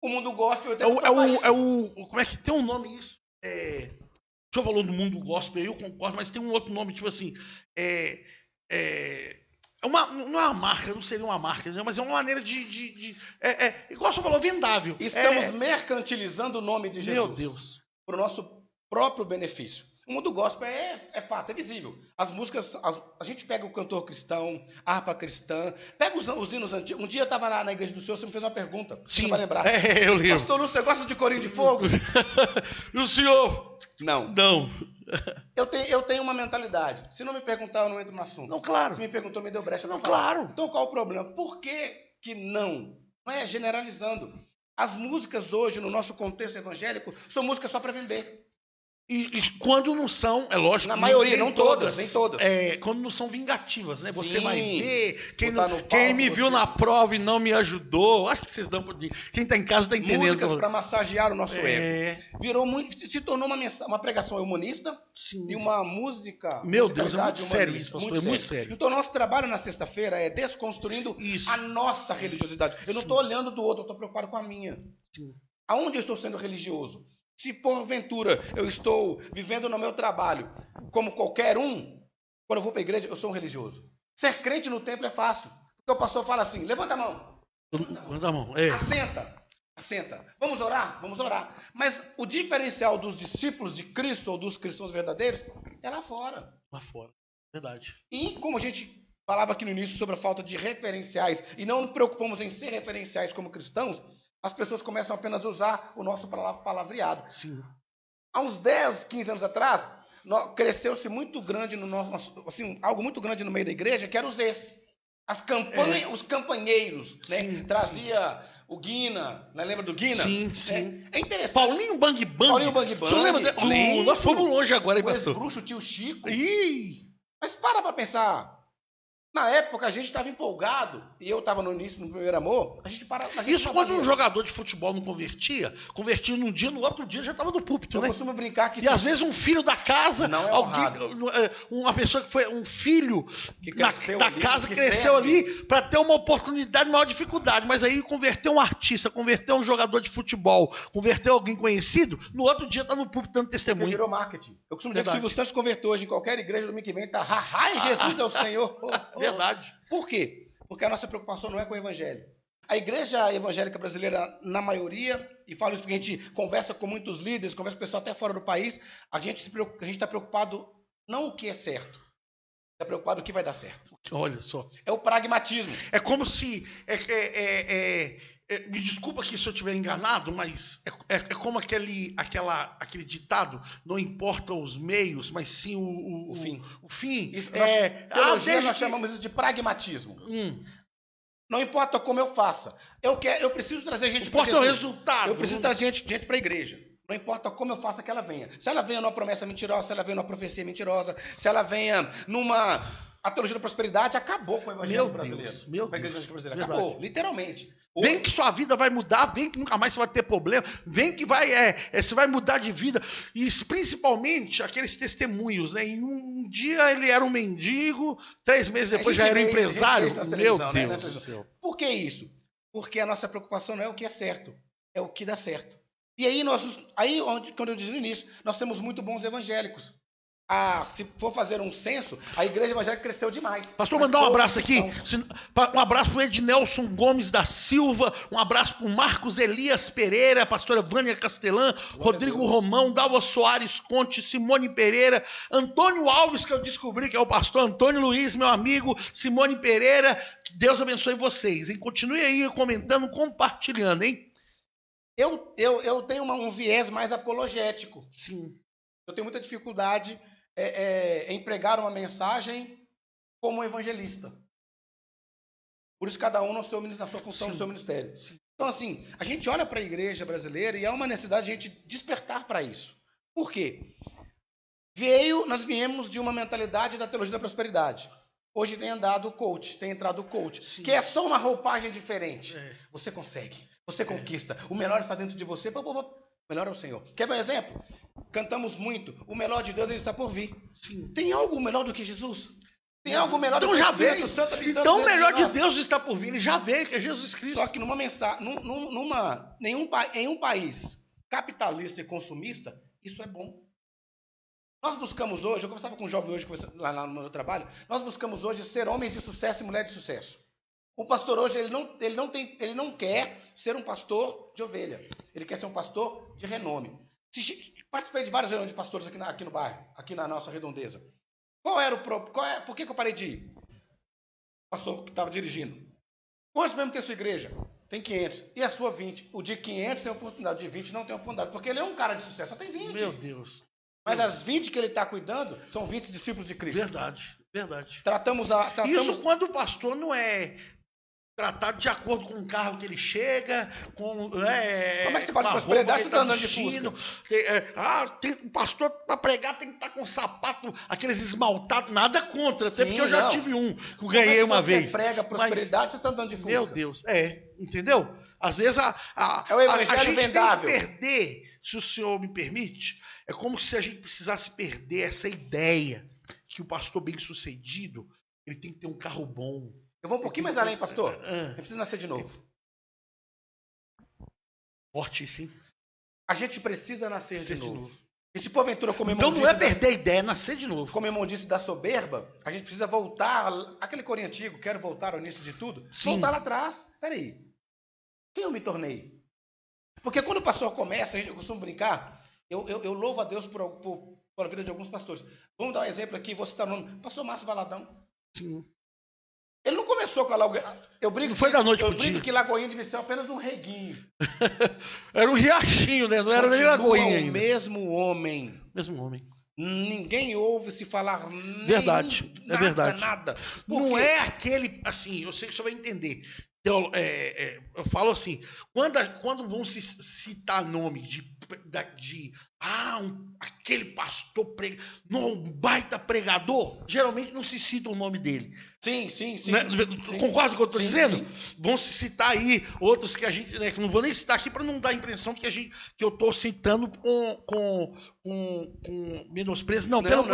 O mundo gospel... como é que tem um nome isso? O senhor falou do mundo gospel, eu concordo, mas tem um outro nome, tipo assim... não é uma marca, não seria uma marca, mas é uma maneira igual o senhor falou, vendável. Estamos mercantilizando o nome de Jesus. Meu Deus. Para o nosso próprio benefício. O mundo gospel é fato, é visível. As músicas, a gente pega o cantor cristão, a harpa cristã, pega os hinos antigos. Um dia eu estava lá na igreja do senhor, você me fez uma pergunta. Sim. Você vai lembrar. Eu lembro. Pastor Lúcio, você gosta de corinho de fogo? E o senhor? Não. Eu tenho uma mentalidade. Se não me perguntar, eu não entro no assunto. Não, claro. Se me perguntou, me deu brecha. Não, claro. Então qual o problema? Por que não? Não é generalizando. As músicas hoje, no nosso contexto evangélico, são músicas só para vender. E quando não são, é lógico... Na maioria, nem todas. Quando não são vingativas, né? Você vai Sim. ver, quem me viu na prova e não me ajudou, acho que vocês dão... Quem está em casa está entendendo. Músicas para massagear o nosso ego. Se tornou uma pregação humanista. Sim. E uma música... Meu Deus, é muito sério isso, pastor, é muito sério. Então, nosso trabalho na sexta-feira é desconstruindo a nossa religiosidade. Eu não estou olhando do outro, eu estou preocupado com a minha. Sim. Aonde eu estou sendo religioso? Se porventura eu estou vivendo no meu trabalho como qualquer um, quando eu vou para a igreja, eu sou um religioso. Ser crente no templo é fácil. Porque o pastor fala assim, levanta a mão. Levanta a mão. Assenta. Vamos orar? Vamos orar. Mas o diferencial dos discípulos de Cristo ou dos cristãos verdadeiros é lá fora. Lá fora. Verdade. E como a gente falava aqui no início sobre a falta de referenciais e não nos preocupamos em ser referenciais como cristãos, as pessoas começam apenas a usar o nosso palavreado. Sim. Há uns 10, 15 anos atrás, cresceu-se muito grande algo muito grande no meio da igreja, que eram os campanheiros, né? Sim, trazia o Guina, né? Lembra do Guina? Sim. É interessante. Paulinho Bang Bang. Você lembra? Nós fomos longe agora, hein, pastor? O bruxo tio Chico. Ih! Mas para pensar. Na época, a gente estava empolgado, e eu estava no início, no primeiro amor, Isso quando um jogador de futebol não convertia num dia, no outro dia já estava no púlpito, né? Eu costumo brincar que... E às vezes um filho da casa, não é uma pessoa que foi um filho que cresceu da casa, que cresceu ali para ter uma oportunidade, maior dificuldade, mas aí converteu um artista, converteu um jogador de futebol, converteu alguém conhecido, no outro dia está no púlpito dando testemunho. Porque virou marketing. Eu costumo dizer que o Silvio Santos converteu hoje em qualquer igreja do domingo que vem, tá, Jesus é o Senhor. Verdade. Por quê? Porque a nossa preocupação não é com o evangelho. A igreja evangélica brasileira, na maioria, e falo isso porque a gente conversa com muitos líderes, conversa com pessoal até fora do país, a gente está preocupado não o que é certo, está preocupado o que vai dar certo. Olha só. É o pragmatismo. É como se Me desculpa aqui se eu estiver enganado, mas é como aquele ditado, não importa os meios, mas sim o fim. O fim. Isso, teologia nós chamamos isso de pragmatismo. Não importa como eu faça. Eu preciso trazer gente para Jesus. Importa o resultado. Eu preciso trazer gente para a igreja. Não importa como eu faça que ela venha. Se ela venha numa promessa mentirosa, se ela venha numa profecia mentirosa, se ela venha numa... A teologia da prosperidade acabou com o evangelho brasileiro. Com a igreja brasileira. Acabou, literalmente. Vem que sua vida vai mudar, vem que nunca mais você vai ter problema, vem que você vai mudar de vida. E principalmente aqueles testemunhos, né? Em um dia ele era um mendigo, 3 meses depois já era um empresário. Meu Deus do céu. Por que isso? Porque a nossa preocupação não é o que é certo, é o que dá certo. E aí, quando eu disse no início, nós temos muito bons evangélicos. Se for fazer um censo, a igreja evangélica cresceu demais. Pastor, mandar um abraço aqui. Um abraço para o Ednelson Gomes da Silva, um abraço para o Marcos Elias Pereira, a pastora Vânia Castelã, Rodrigo Romão, Dalva Soares Conte, Simone Pereira, Antônio Alves, que eu descobri que é o pastor Antônio Luiz, meu amigo, Simone Pereira, que Deus abençoe vocês, hein? Continue aí comentando, compartilhando, hein? Eu tenho um viés mais apologético. Sim. Eu tenho muita dificuldade em pregar uma mensagem como evangelista. Por isso, cada um na sua função, no seu ministério. Sim. Então, assim, a gente olha para a igreja brasileira e há uma necessidade de a gente despertar para isso. Por quê? Nós viemos de uma mentalidade da teologia da prosperidade. Hoje tem entrado o coach, Sim. Que é só uma roupagem diferente. Você consegue, você conquista. O melhor está dentro de você. O melhor é o Senhor. Quer ver um exemplo? Cantamos muito. O melhor de Deus ele está por vir. Sim. Tem algo melhor do que Jesus? Tem algo melhor do que já veio. Espírito Santo habitando Então o dentro melhor de de Deus está por vir. Ele já veio, que é Jesus Cristo. Só que em um país capitalista e consumista, isso é bom. Nós buscamos hoje, eu conversava com um jovem hoje lá no meu trabalho, nós buscamos hoje ser homens de sucesso e mulheres de sucesso. O pastor hoje, ele não quer ser um pastor de ovelha. Ele quer ser um pastor de renome. Participei de várias reuniões de pastores aqui no bairro, aqui na nossa redondeza. Por que eu parei de ir? O pastor que estava dirigindo. Quantos membros tem a sua igreja? Tem 500. E a sua 20? O de 500 tem oportunidade, o de 20 não tem oportunidade. Porque ele é um cara de sucesso, só tem 20. Meu Deus. Mas as 20 que ele está cuidando são 20 discípulos de Cristo. Verdade. Isso quando o pastor não é tratado de acordo com o carro que ele chega, Como é que você fala de prosperidade? Você está andando de Fusca. O pastor, para pregar, tem que estar com sapato, aqueles esmaltados, nada contra, até porque eu já tive um, que eu ganhei uma vez. Você prega prosperidade, você está andando de Fusca. Meu Deus, entendeu? Às vezes é o evangelho a gente vendável. tem que perder, se o senhor me permite, é como se a gente precisasse perder essa ideia que o pastor bem-sucedido, ele tem que ter um carro bom. Eu vou um pouquinho mais além, pastor. Eu preciso nascer de novo. Forte, sim. A gente precisa nascer de novo. E se porventura, como então não é perder a ideia, é nascer de novo. Como irmão disse da soberba, a gente precisa voltar, aquele corinho antigo, quero voltar ao início de tudo, sim. Voltar lá atrás. Peraí, quem eu me tornei? Porque quando o pastor começa, eu costumo brincar, eu louvo a Deus pela vida de alguns pastores. Vamos dar um exemplo aqui, vou citar o nome, pastor Márcio Valadão. Sim. Ele não começou com a Lagoinha. Não foi da noite pro dia. Eu brinco que Lagoinha devia ser apenas um reguinho. Era um riachinho, né? Não era nem Lagoinha ainda. Mesmo homem. Ninguém ouve se falar verdade. Nada. Não é aquele, assim, eu sei que você vai entender. Eu falo assim, quando vão se citar nome aquele pastor um baita pregador, geralmente não se cita o nome dele. Sim. Né? Concorda com o que eu estou dizendo? Sim. Vão se citar aí outros que a gente, né, que não vou nem citar aqui para não dar a impressão que eu estou citando com menosprezo. Não, pelo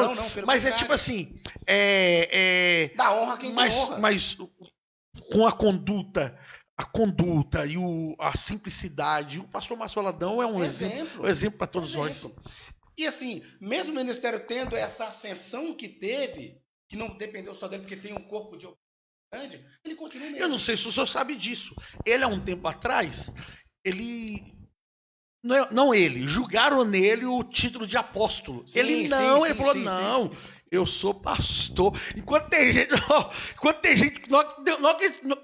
mas contrário. É tipo assim, dá honra quem tem honra. Mas com a conduta e a simplicidade. O pastor Márcio Valadão é um exemplo para todos nós. E assim, mesmo o ministério tendo essa ascensão que teve, que não dependeu só dele, porque tem um corpo de grande, ele continua mesmo. Eu não sei se o senhor sabe disso. Ele, há um tempo atrás, julgaram nele o título de apóstolo. Ele falou, eu sou pastor. Enquanto tem gente,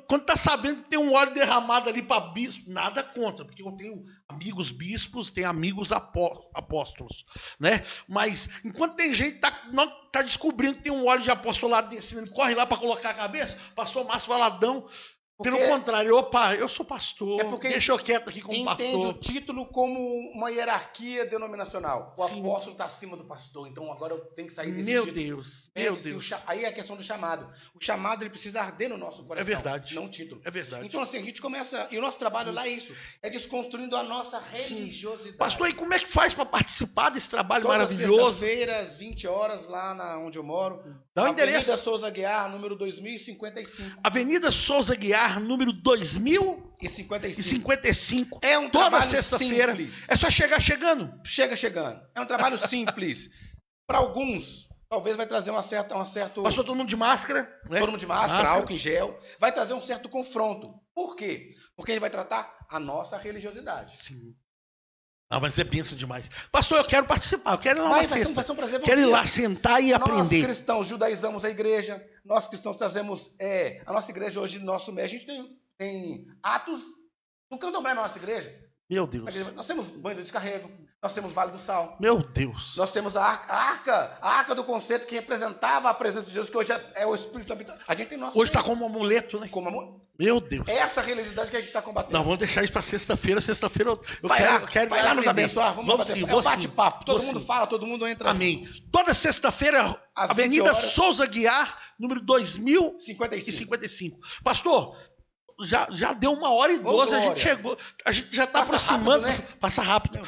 quando tá sabendo que tem um óleo derramado ali para bispo, nada contra, porque eu tenho amigos bispos, tenho amigos apóstolos, né? Mas enquanto tem gente que tá descobrindo que tem um óleo de apostolado descendo, corre lá para colocar a cabeça, pastor Márcio Valadão. Pelo contrário, opa, eu sou pastor, deixa eu quieto aqui como pastor. Entende o título como uma hierarquia denominacional. O apóstolo está acima do pastor, então agora eu tenho que sair desse Meu título. Deus. Aí é a questão do chamado. O chamado ele precisa arder no nosso coração. É verdade. Não o título. É verdade. Então assim, a gente começa, e o nosso trabalho lá é isso, é desconstruindo a nossa religiosidade. Pastor, e como é que faz para participar desse trabalho Toda maravilhoso? Sexta-feira, às 20 horas, lá onde eu moro. Dá o endereço. Avenida Souza Guiar, número 2055. Avenida Souza Guiar, número 2055. É um toda trabalho sexta-feira. Simples. É só chegar chegando. Chega chegando. É um trabalho simples. Para alguns, talvez vai trazer um certo... Passou todo mundo de máscara. Né? Todo mundo de máscara, álcool em gel. Vai trazer um certo confronto. Por quê? Porque ele vai tratar a nossa religiosidade. Sim. Ah, mas é bênção demais. Pastor, eu quero participar, eu quero ir lá na sexta. Vai ser um prazer. Quero ir lá sentar e aprender. Nós cristãos judaizamos a igreja, nós cristãos trazemos... a nossa igreja hoje, nosso mês, a gente tem atos do candomblé na nossa igreja. Meu Deus. Nós temos banho de descarrego, nós temos Vale do Sal. Meu Deus. Nós temos a arca do conceito que representava a presença de Jesus, que hoje é o Espírito habitante. A gente tem nosso... Hoje está como amuleto, né? Meu Deus. Essa religiosidade que a gente está combatendo. Não, vamos deixar isso para sexta-feira. Sexta-feira eu quero vai lá nos abençoar. Vamos bater. É um bate-papo. Todo mundo fala, todo mundo entra. Amém. Toda sexta-feira, Avenida Souza Guiar, número 2055. Pastor, já deu 1h12, a gente chegou. A gente já está aproximando. Rápido, né? Passa rápido.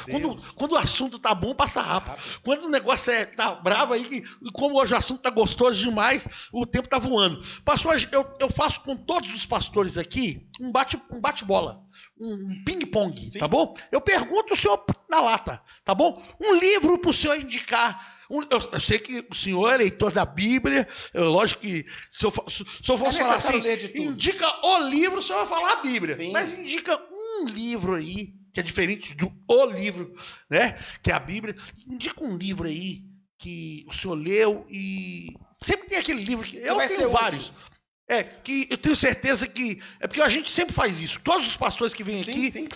Quando o assunto tá bom, passa rápido. Quando o negócio tá bravo aí, como hoje o assunto tá gostoso demais, o tempo tá voando. Pastor, eu faço com todos os pastores aqui um bate-bola. Um ping-pong, tá bom? Eu pergunto o senhor na lata, tá bom? Um livro para o senhor indicar. Eu sei que o senhor é leitor da Bíblia, lógico que se eu for falar assim, indica o livro, o senhor vai falar a Bíblia. Sim. Mas indica um livro aí, que é diferente do o livro, né? Que é a Bíblia. Indica um livro aí que o senhor leu e sempre tem aquele livro que eu tenho vários. Que eu tenho certeza que... É porque a gente sempre faz isso. Todos os pastores que vêm aqui... Sim.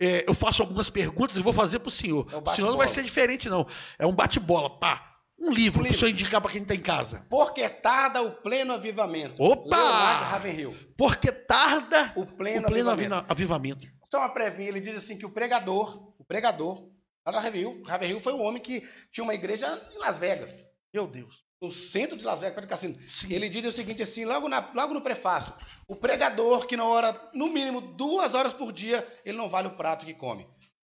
Eu faço algumas perguntas e vou fazer para o senhor. O senhor não vai ser diferente, não. É um bate-bola. Pá. Um livro para o senhor indicar para quem está em casa. Porque tarda o pleno avivamento. Opa! Leonardo Ravenhill. Porque tarda o pleno avivamento. Só uma prévinha. Ele diz assim que o pregador, Ravenhill foi o homem que tinha uma igreja em Las Vegas. Meu Deus. No centro de Las Vegas, perto do cassino. Ele diz o seguinte assim, logo no prefácio: o pregador que não ora no mínimo 2 horas por dia, ele não vale o prato que come.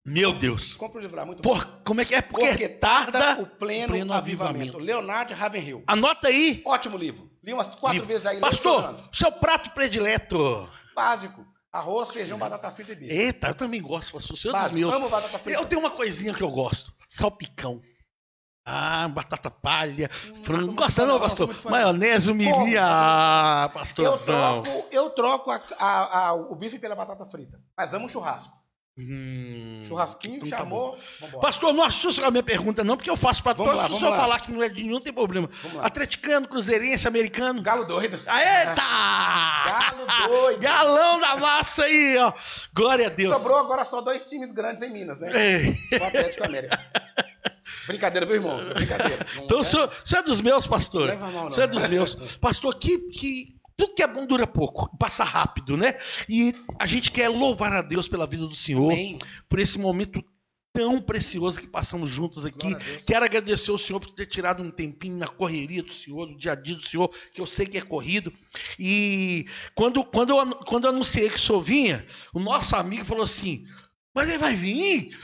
Meu Deus. Compra o livro lá, muito bom. Como é que é? Porque tarda o pleno avivamento. Leonardo Ravenhill. Anota aí. Ótimo livro. Li umas 4 vezes aí. Pastor, seu prato predileto. Básico. Arroz, feijão, batata frita e bife. Eita, eu também gosto, pastor. Seu dos meus. Amo batata frita. Eu tenho uma coisinha que eu gosto. Salpicão. Batata palha, frango. Não gosta não, pastor? Maionese, pastorzão. Eu troco o bife pela batata frita. Mas amo churrasco. Churrasquinho, então chamou. Tá, pastor, não assusta com a minha pergunta, não, porque eu faço para todos. Se o senhor falar que não é de nenhum, não tem problema. Atleticano, cruzeirense, americano. Galo doido. Eita! Galo doido. Galão da massa aí, ó. Glória a Deus. Sobrou agora só 2 times grandes em Minas, né? O Atlético América. Brincadeira, viu, irmão? Brincadeira. Então, o senhor é dos meus, pastor. Não leva mal, não. O senhor é dos meus. Pastor, que tudo que é bom dura pouco, passa rápido, né? E a gente quer louvar a Deus pela vida do senhor, amém, por esse momento tão precioso que passamos juntos aqui. Quero agradecer ao senhor por ter tirado um tempinho na correria do senhor, do dia a dia do senhor, que eu sei que é corrido. E quando eu anunciei que o senhor vinha, o nosso amigo falou assim: mas ele vai vir?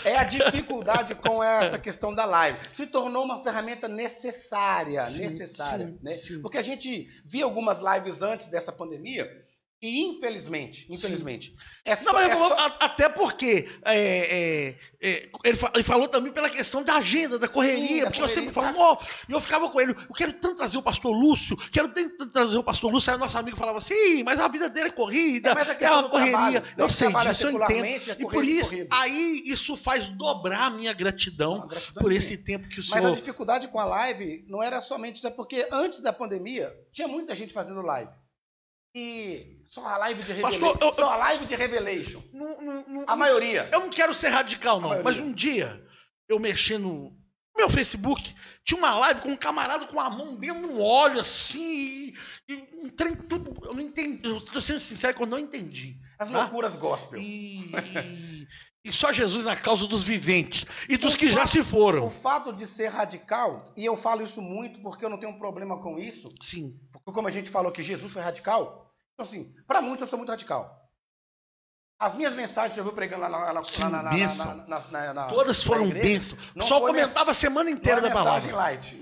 É a dificuldade com essa questão da live. Se tornou uma ferramenta necessária, sim, né? Sim. Porque a gente via algumas lives antes dessa pandemia E infelizmente, Não, mas até porque ele falou também pela questão da agenda, da correria, porque eu sempre falo, e eu ficava com ele, eu quero tanto trazer o pastor Lúcio, aí nosso amigo falava assim, mas a vida dele é corrida, é uma correria, eu sei disso, eu entendo, e por isso, aí isso faz dobrar a minha gratidão por esse tempo que o senhor... Mas a dificuldade com a live não era somente isso, é porque antes da pandemia, tinha muita gente fazendo live. E só a live de Revelation. Só a live de Revelation. A maioria. Eu não quero ser radical, não. Mas um dia, eu mexendo no meu Facebook, tinha uma live com um camarada com a mão dentro no óleo, assim. E um trem tudo. Eu não entendi. Eu tô sendo sincero que eu não entendi. As loucuras gospel. E só Jesus na causa dos viventes e dos que já se foram. O fato de ser radical, e eu falo isso muito porque eu não tenho um problema com isso. Sim. Porque como a gente falou que Jesus foi radical, então assim, para muitos eu sou muito radical. As minhas mensagens, eu vou pregando lá na todas foram bênçãos. Só comentava a semana inteira da palavra. Mensagem light.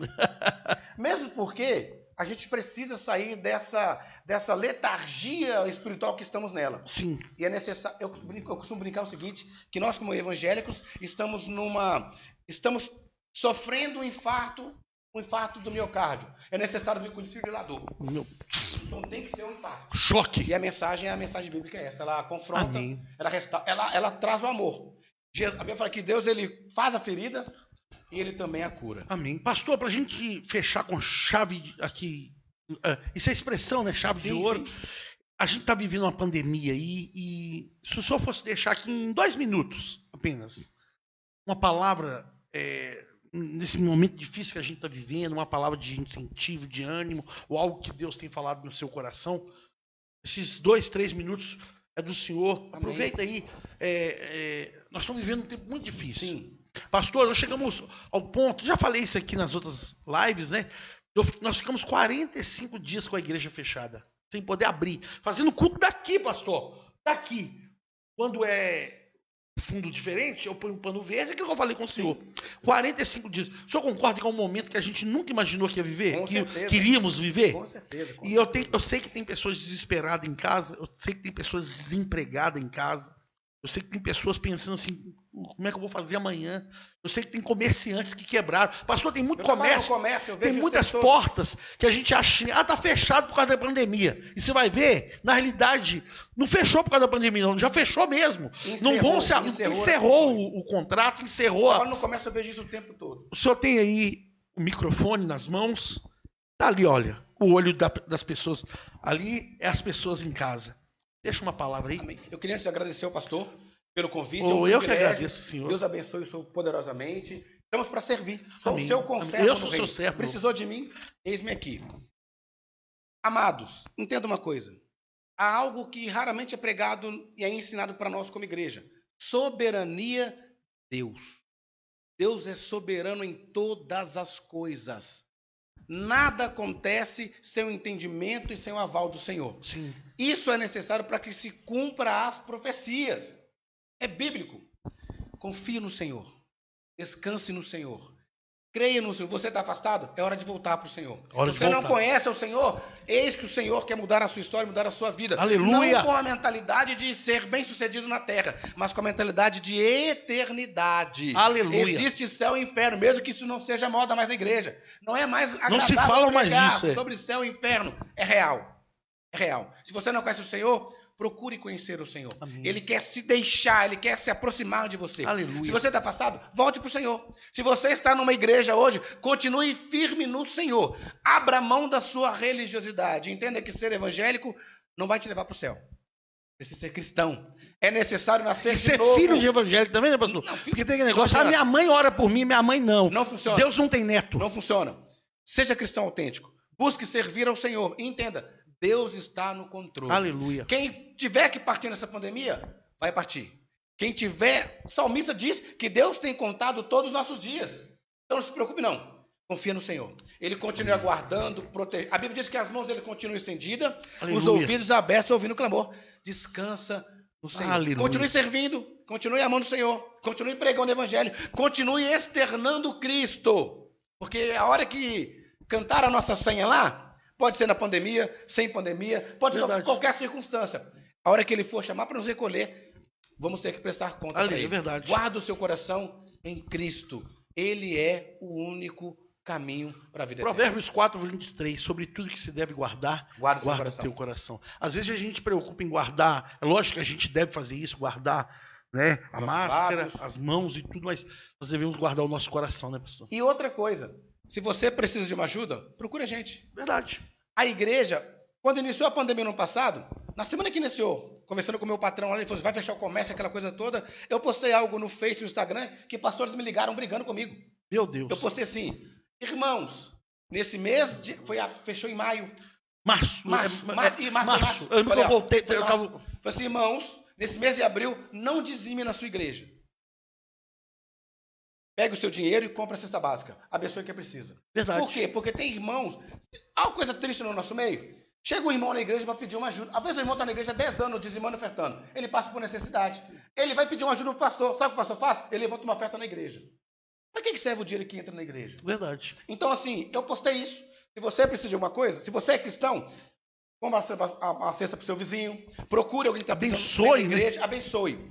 Mesmo porque a gente precisa sair dessa letargia espiritual que estamos nela. Sim. E é necessário. Eu costumo brincar o seguinte: que nós, como evangélicos, estamos sofrendo um infarto do miocárdio. É necessário vir com o desfibrilador. Então tem que ser um impacto. Choque. E a mensagem bíblica é essa. Ela confronta, amém. Ela traz o amor. A Bíblia fala que Deus ele faz a ferida e ele também a cura. Amém. Pastor, para a gente fechar com chave aqui, isso é expressão, né? Chave de ouro. Sim. A gente está vivendo uma pandemia e se o senhor fosse deixar aqui em 2 minutos apenas uma palavra... nesse momento difícil que a gente está vivendo, uma palavra de incentivo, de ânimo, ou algo que Deus tem falado no seu coração, esses 2, 3 minutos é do Senhor. Amém. Aproveita aí. Nós estamos vivendo um tempo muito difícil. Sim. Pastor, nós chegamos ao ponto, já falei isso aqui nas outras lives, né? Nós ficamos 45 dias com a igreja fechada, sem poder abrir, fazendo culto daqui, pastor. Daqui. Quando é fundo diferente, eu ponho um pano verde, aquilo que eu falei com o senhor. 45 dias. O senhor concorda que é um momento que a gente nunca imaginou que ia viver? Com certeza. Queríamos viver? Com certeza. E eu sei que tem pessoas desesperadas em casa, eu sei que tem pessoas desempregadas em casa, eu sei que tem pessoas pensando assim, como é que eu vou fazer amanhã? Eu sei que tem comerciantes que quebraram. Pastor, tem muito comércio, tem muitas portas que a gente acha, tá fechado por causa da pandemia. E você vai ver, na realidade, não fechou por causa da pandemia, não, já fechou mesmo. Encerrou o contrato, encerrou. Agora no comércio eu vejo isso o tempo todo. O senhor tem aí o microfone nas mãos, tá ali, olha, o olho das pessoas. Ali é as pessoas em casa. Deixa uma palavra aí. Amém. Eu queria antes agradecer ao pastor pelo convite. Eu que agradeço, senhor. Deus abençoe o senhor poderosamente. Estamos para servir. Sou o seu conservo. Eu sou seu servo. Precisou de mim? Eis-me aqui. Amados, entenda uma coisa. Há algo que raramente é pregado e é ensinado para nós como igreja. Soberania de Deus. Deus é soberano em todas as coisas. Nada acontece sem o entendimento e sem o aval do Senhor. Sim. Isso é necessário para que se cumpra as profecias. É bíblico. Confie no Senhor. Descanse no Senhor. Creia no Senhor. Você está afastado? É hora de voltar para o Senhor. Você não conhece o Senhor? Eis que o Senhor quer mudar a sua história, mudar a sua vida. Aleluia. Não com a mentalidade de ser bem-sucedido na terra, mas com a mentalidade de eternidade. Aleluia. Existe céu e inferno, mesmo que isso não seja moda mais na igreja. Não é mais agradável não se fala mais disso, sobre céu e inferno. É real. É real. Se você não conhece o Senhor, procure conhecer o Senhor. Amém. Ele quer se deixar, ele quer se aproximar de você. Aleluia. Se você está afastado, volte para o Senhor. Se você está numa igreja hoje, continue firme no Senhor. Abra mão da sua religiosidade. Entenda que ser evangélico não vai te levar para o céu. Precisa ser cristão. É necessário nascer de novo. E ser filho de evangélico também, né, pastor? Não, porque tem aquele negócio, minha mãe ora por mim, minha mãe não. Não funciona. Deus não tem neto. Não funciona. Seja cristão autêntico. Busque servir ao Senhor. E entenda, Deus está no controle. Aleluia. Quem tiver que partir nessa pandemia, vai partir. Quem tiver... O salmista diz que Deus tem contado todos os nossos dias. Então não se preocupe não. Confia no Senhor. Ele continua aguardando, protegendo. A Bíblia diz que as mãos dele continuam estendidas, os ouvidos abertos, ouvindo o clamor. Descansa no Senhor. Aleluia. Continue servindo, continue amando o Senhor, continue pregando o Evangelho, continue externando Cristo. Porque a hora que cantar a nossa senha lá, Pode ser na pandemia, sem pandemia, pode ser em qualquer circunstância. A hora que ele for chamar para nos recolher, vamos ter que prestar conta para ele. É verdade. Guarda o seu coração em Cristo. Ele é o único caminho para a vida eterna. Provérbios 4:23, sobre tudo que se deve guarda o teu coração. Às vezes a gente preocupa em guardar, é lógico que a gente deve fazer isso, guardar, né, a máscara, as mãos e tudo, mas nós devemos guardar o nosso coração, né, pastor? E outra coisa, se você precisa de uma ajuda, procure a gente. Verdade. A igreja, quando iniciou a pandemia no ano passado, na semana que iniciou, conversando com o meu patrão lá, ele falou, vai fechar o comércio, aquela coisa toda, eu postei algo no Face e no Instagram, que pastores me ligaram brigando comigo. Meu Deus. Eu postei assim, irmãos, nesse mês, fechou em maio. Março. Eu falei, voltei. Falei assim, irmãos, nesse mês de abril, não dizime na sua igreja. Pega o seu dinheiro e compra a cesta básica. Abençoe quem precisa. Verdade. Por quê? Porque tem irmãos... Há uma coisa triste no nosso meio. Chega um irmão na igreja para pedir uma ajuda. Às vezes o irmão está na igreja há 10 anos, dizimando e ofertando. Ele passa por necessidade. Ele vai pedir uma ajuda para o pastor. Sabe o que o pastor faz? Ele levanta uma oferta na igreja. Para que serve o dinheiro que entra na igreja? Verdade. Então, assim, eu postei isso. Se você precisa de alguma coisa, se você é cristão, compra a cesta para o seu vizinho, procure alguém que está precisando na igreja, abençoe.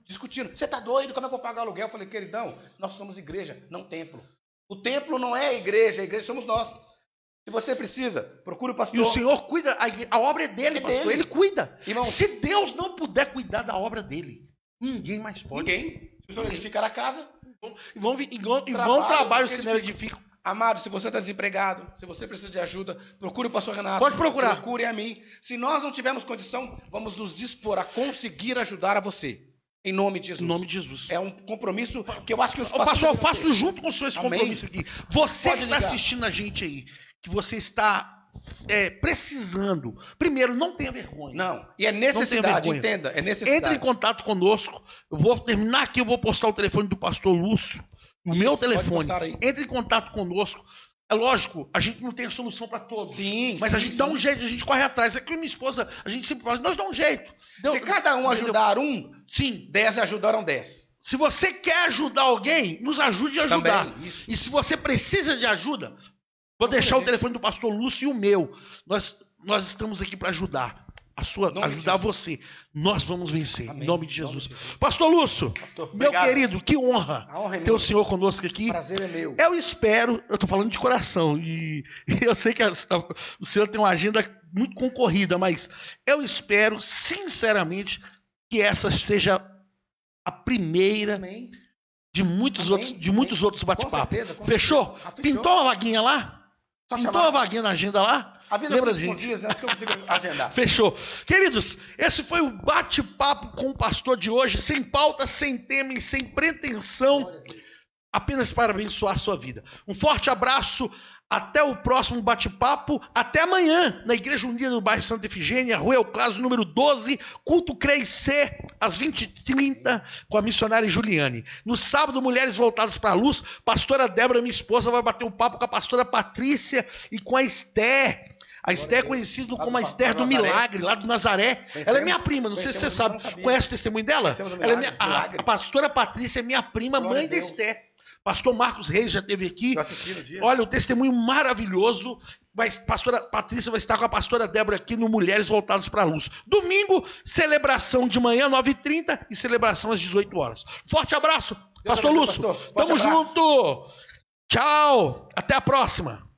Discutindo, você está doido? Como é que eu vou pagar aluguel? Eu falei, queridão, nós somos igreja, não templo. O templo não é a igreja somos nós. Se você precisa, procure o pastor. E o Senhor cuida, a obra é dele, pastor, ele cuida. Irmão, se Deus não puder cuidar da obra dele, ninguém mais pode. Ninguém. Se o Senhor edificar a casa, vão trabalhos que não edificam. Amado, se você está desempregado, se você precisa de ajuda, procure o pastor Renato. Pode procurar. Procure a mim. Se nós não tivermos condição, vamos nos dispor a conseguir ajudar a você. Em nome de Jesus. Em nome de Jesus. É um compromisso que eu acho que os pastores... Pastor, eu faço junto com o senhor esse compromisso aqui. Você que está assistindo a gente aí, que você está precisando, primeiro, não tenha vergonha. Não. E é necessidade, entenda. É necessidade. Entre em contato conosco. Eu vou terminar aqui, eu vou postar o telefone do pastor Lúcio. O meu telefone. Entre em contato conosco. É lógico, a gente não tem a solução para todos. Sim, mas a gente dá um jeito, a gente corre atrás. Aqui minha esposa, a gente sempre fala, nós damos um jeito. Se cada um ajudar sim, 10 ajudaram 10. Se você quer ajudar alguém, nos ajude a ajudar. Também, isso. E se você precisa de ajuda, vou deixar o telefone do pastor Lúcio e o meu. Nós estamos aqui para ajudar. Ajudar você. Nós vamos vencer. Amém. Em nome de Jesus. Pastor Lúcio, meu querido, que honra ter o senhor conosco aqui. O prazer é meu. Eu espero, eu estou falando de coração, e eu sei que o senhor tem uma agenda muito concorrida, mas eu espero, sinceramente, que essa seja a primeira de muitos outros bate-papos. Fechou? Pintou uma vaguinha lá? Pintou uma vaguinha na agenda lá? Lembra, gente? Dias antes que eu consiga agendar. Fechou. Queridos, esse foi o bate-papo com o pastor de hoje, sem pauta, sem tema e sem pretensão, apenas para abençoar a sua vida. Um forte abraço, até o próximo bate-papo, até amanhã, na Igreja Unida do bairro Santa Efigênia, Rua Euclásio, número 12, culto CREI-C, às 20h30, com a missionária Juliane. No sábado, Mulheres Voltadas para a Luz, pastora Débora, minha esposa, vai bater um papo com a pastora Patrícia e com a Esther. A Esther é conhecida como a Esther do Milagre, lá do Nazaré. Ela é minha prima, não sei se você sabe. Conhece o testemunho dela? A pastora Patrícia é minha prima, mãe da Esther. Pastor Marcos Reis já esteve aqui. Olha, o testemunho maravilhoso. Pastora Patrícia vai estar com a pastora Débora aqui no Mulheres Voltadas para a Luz. Domingo, celebração de manhã, 9h30 e celebração às 18 horas. Forte abraço, pastor Lúcio. Tamo junto. Tchau. Até a próxima.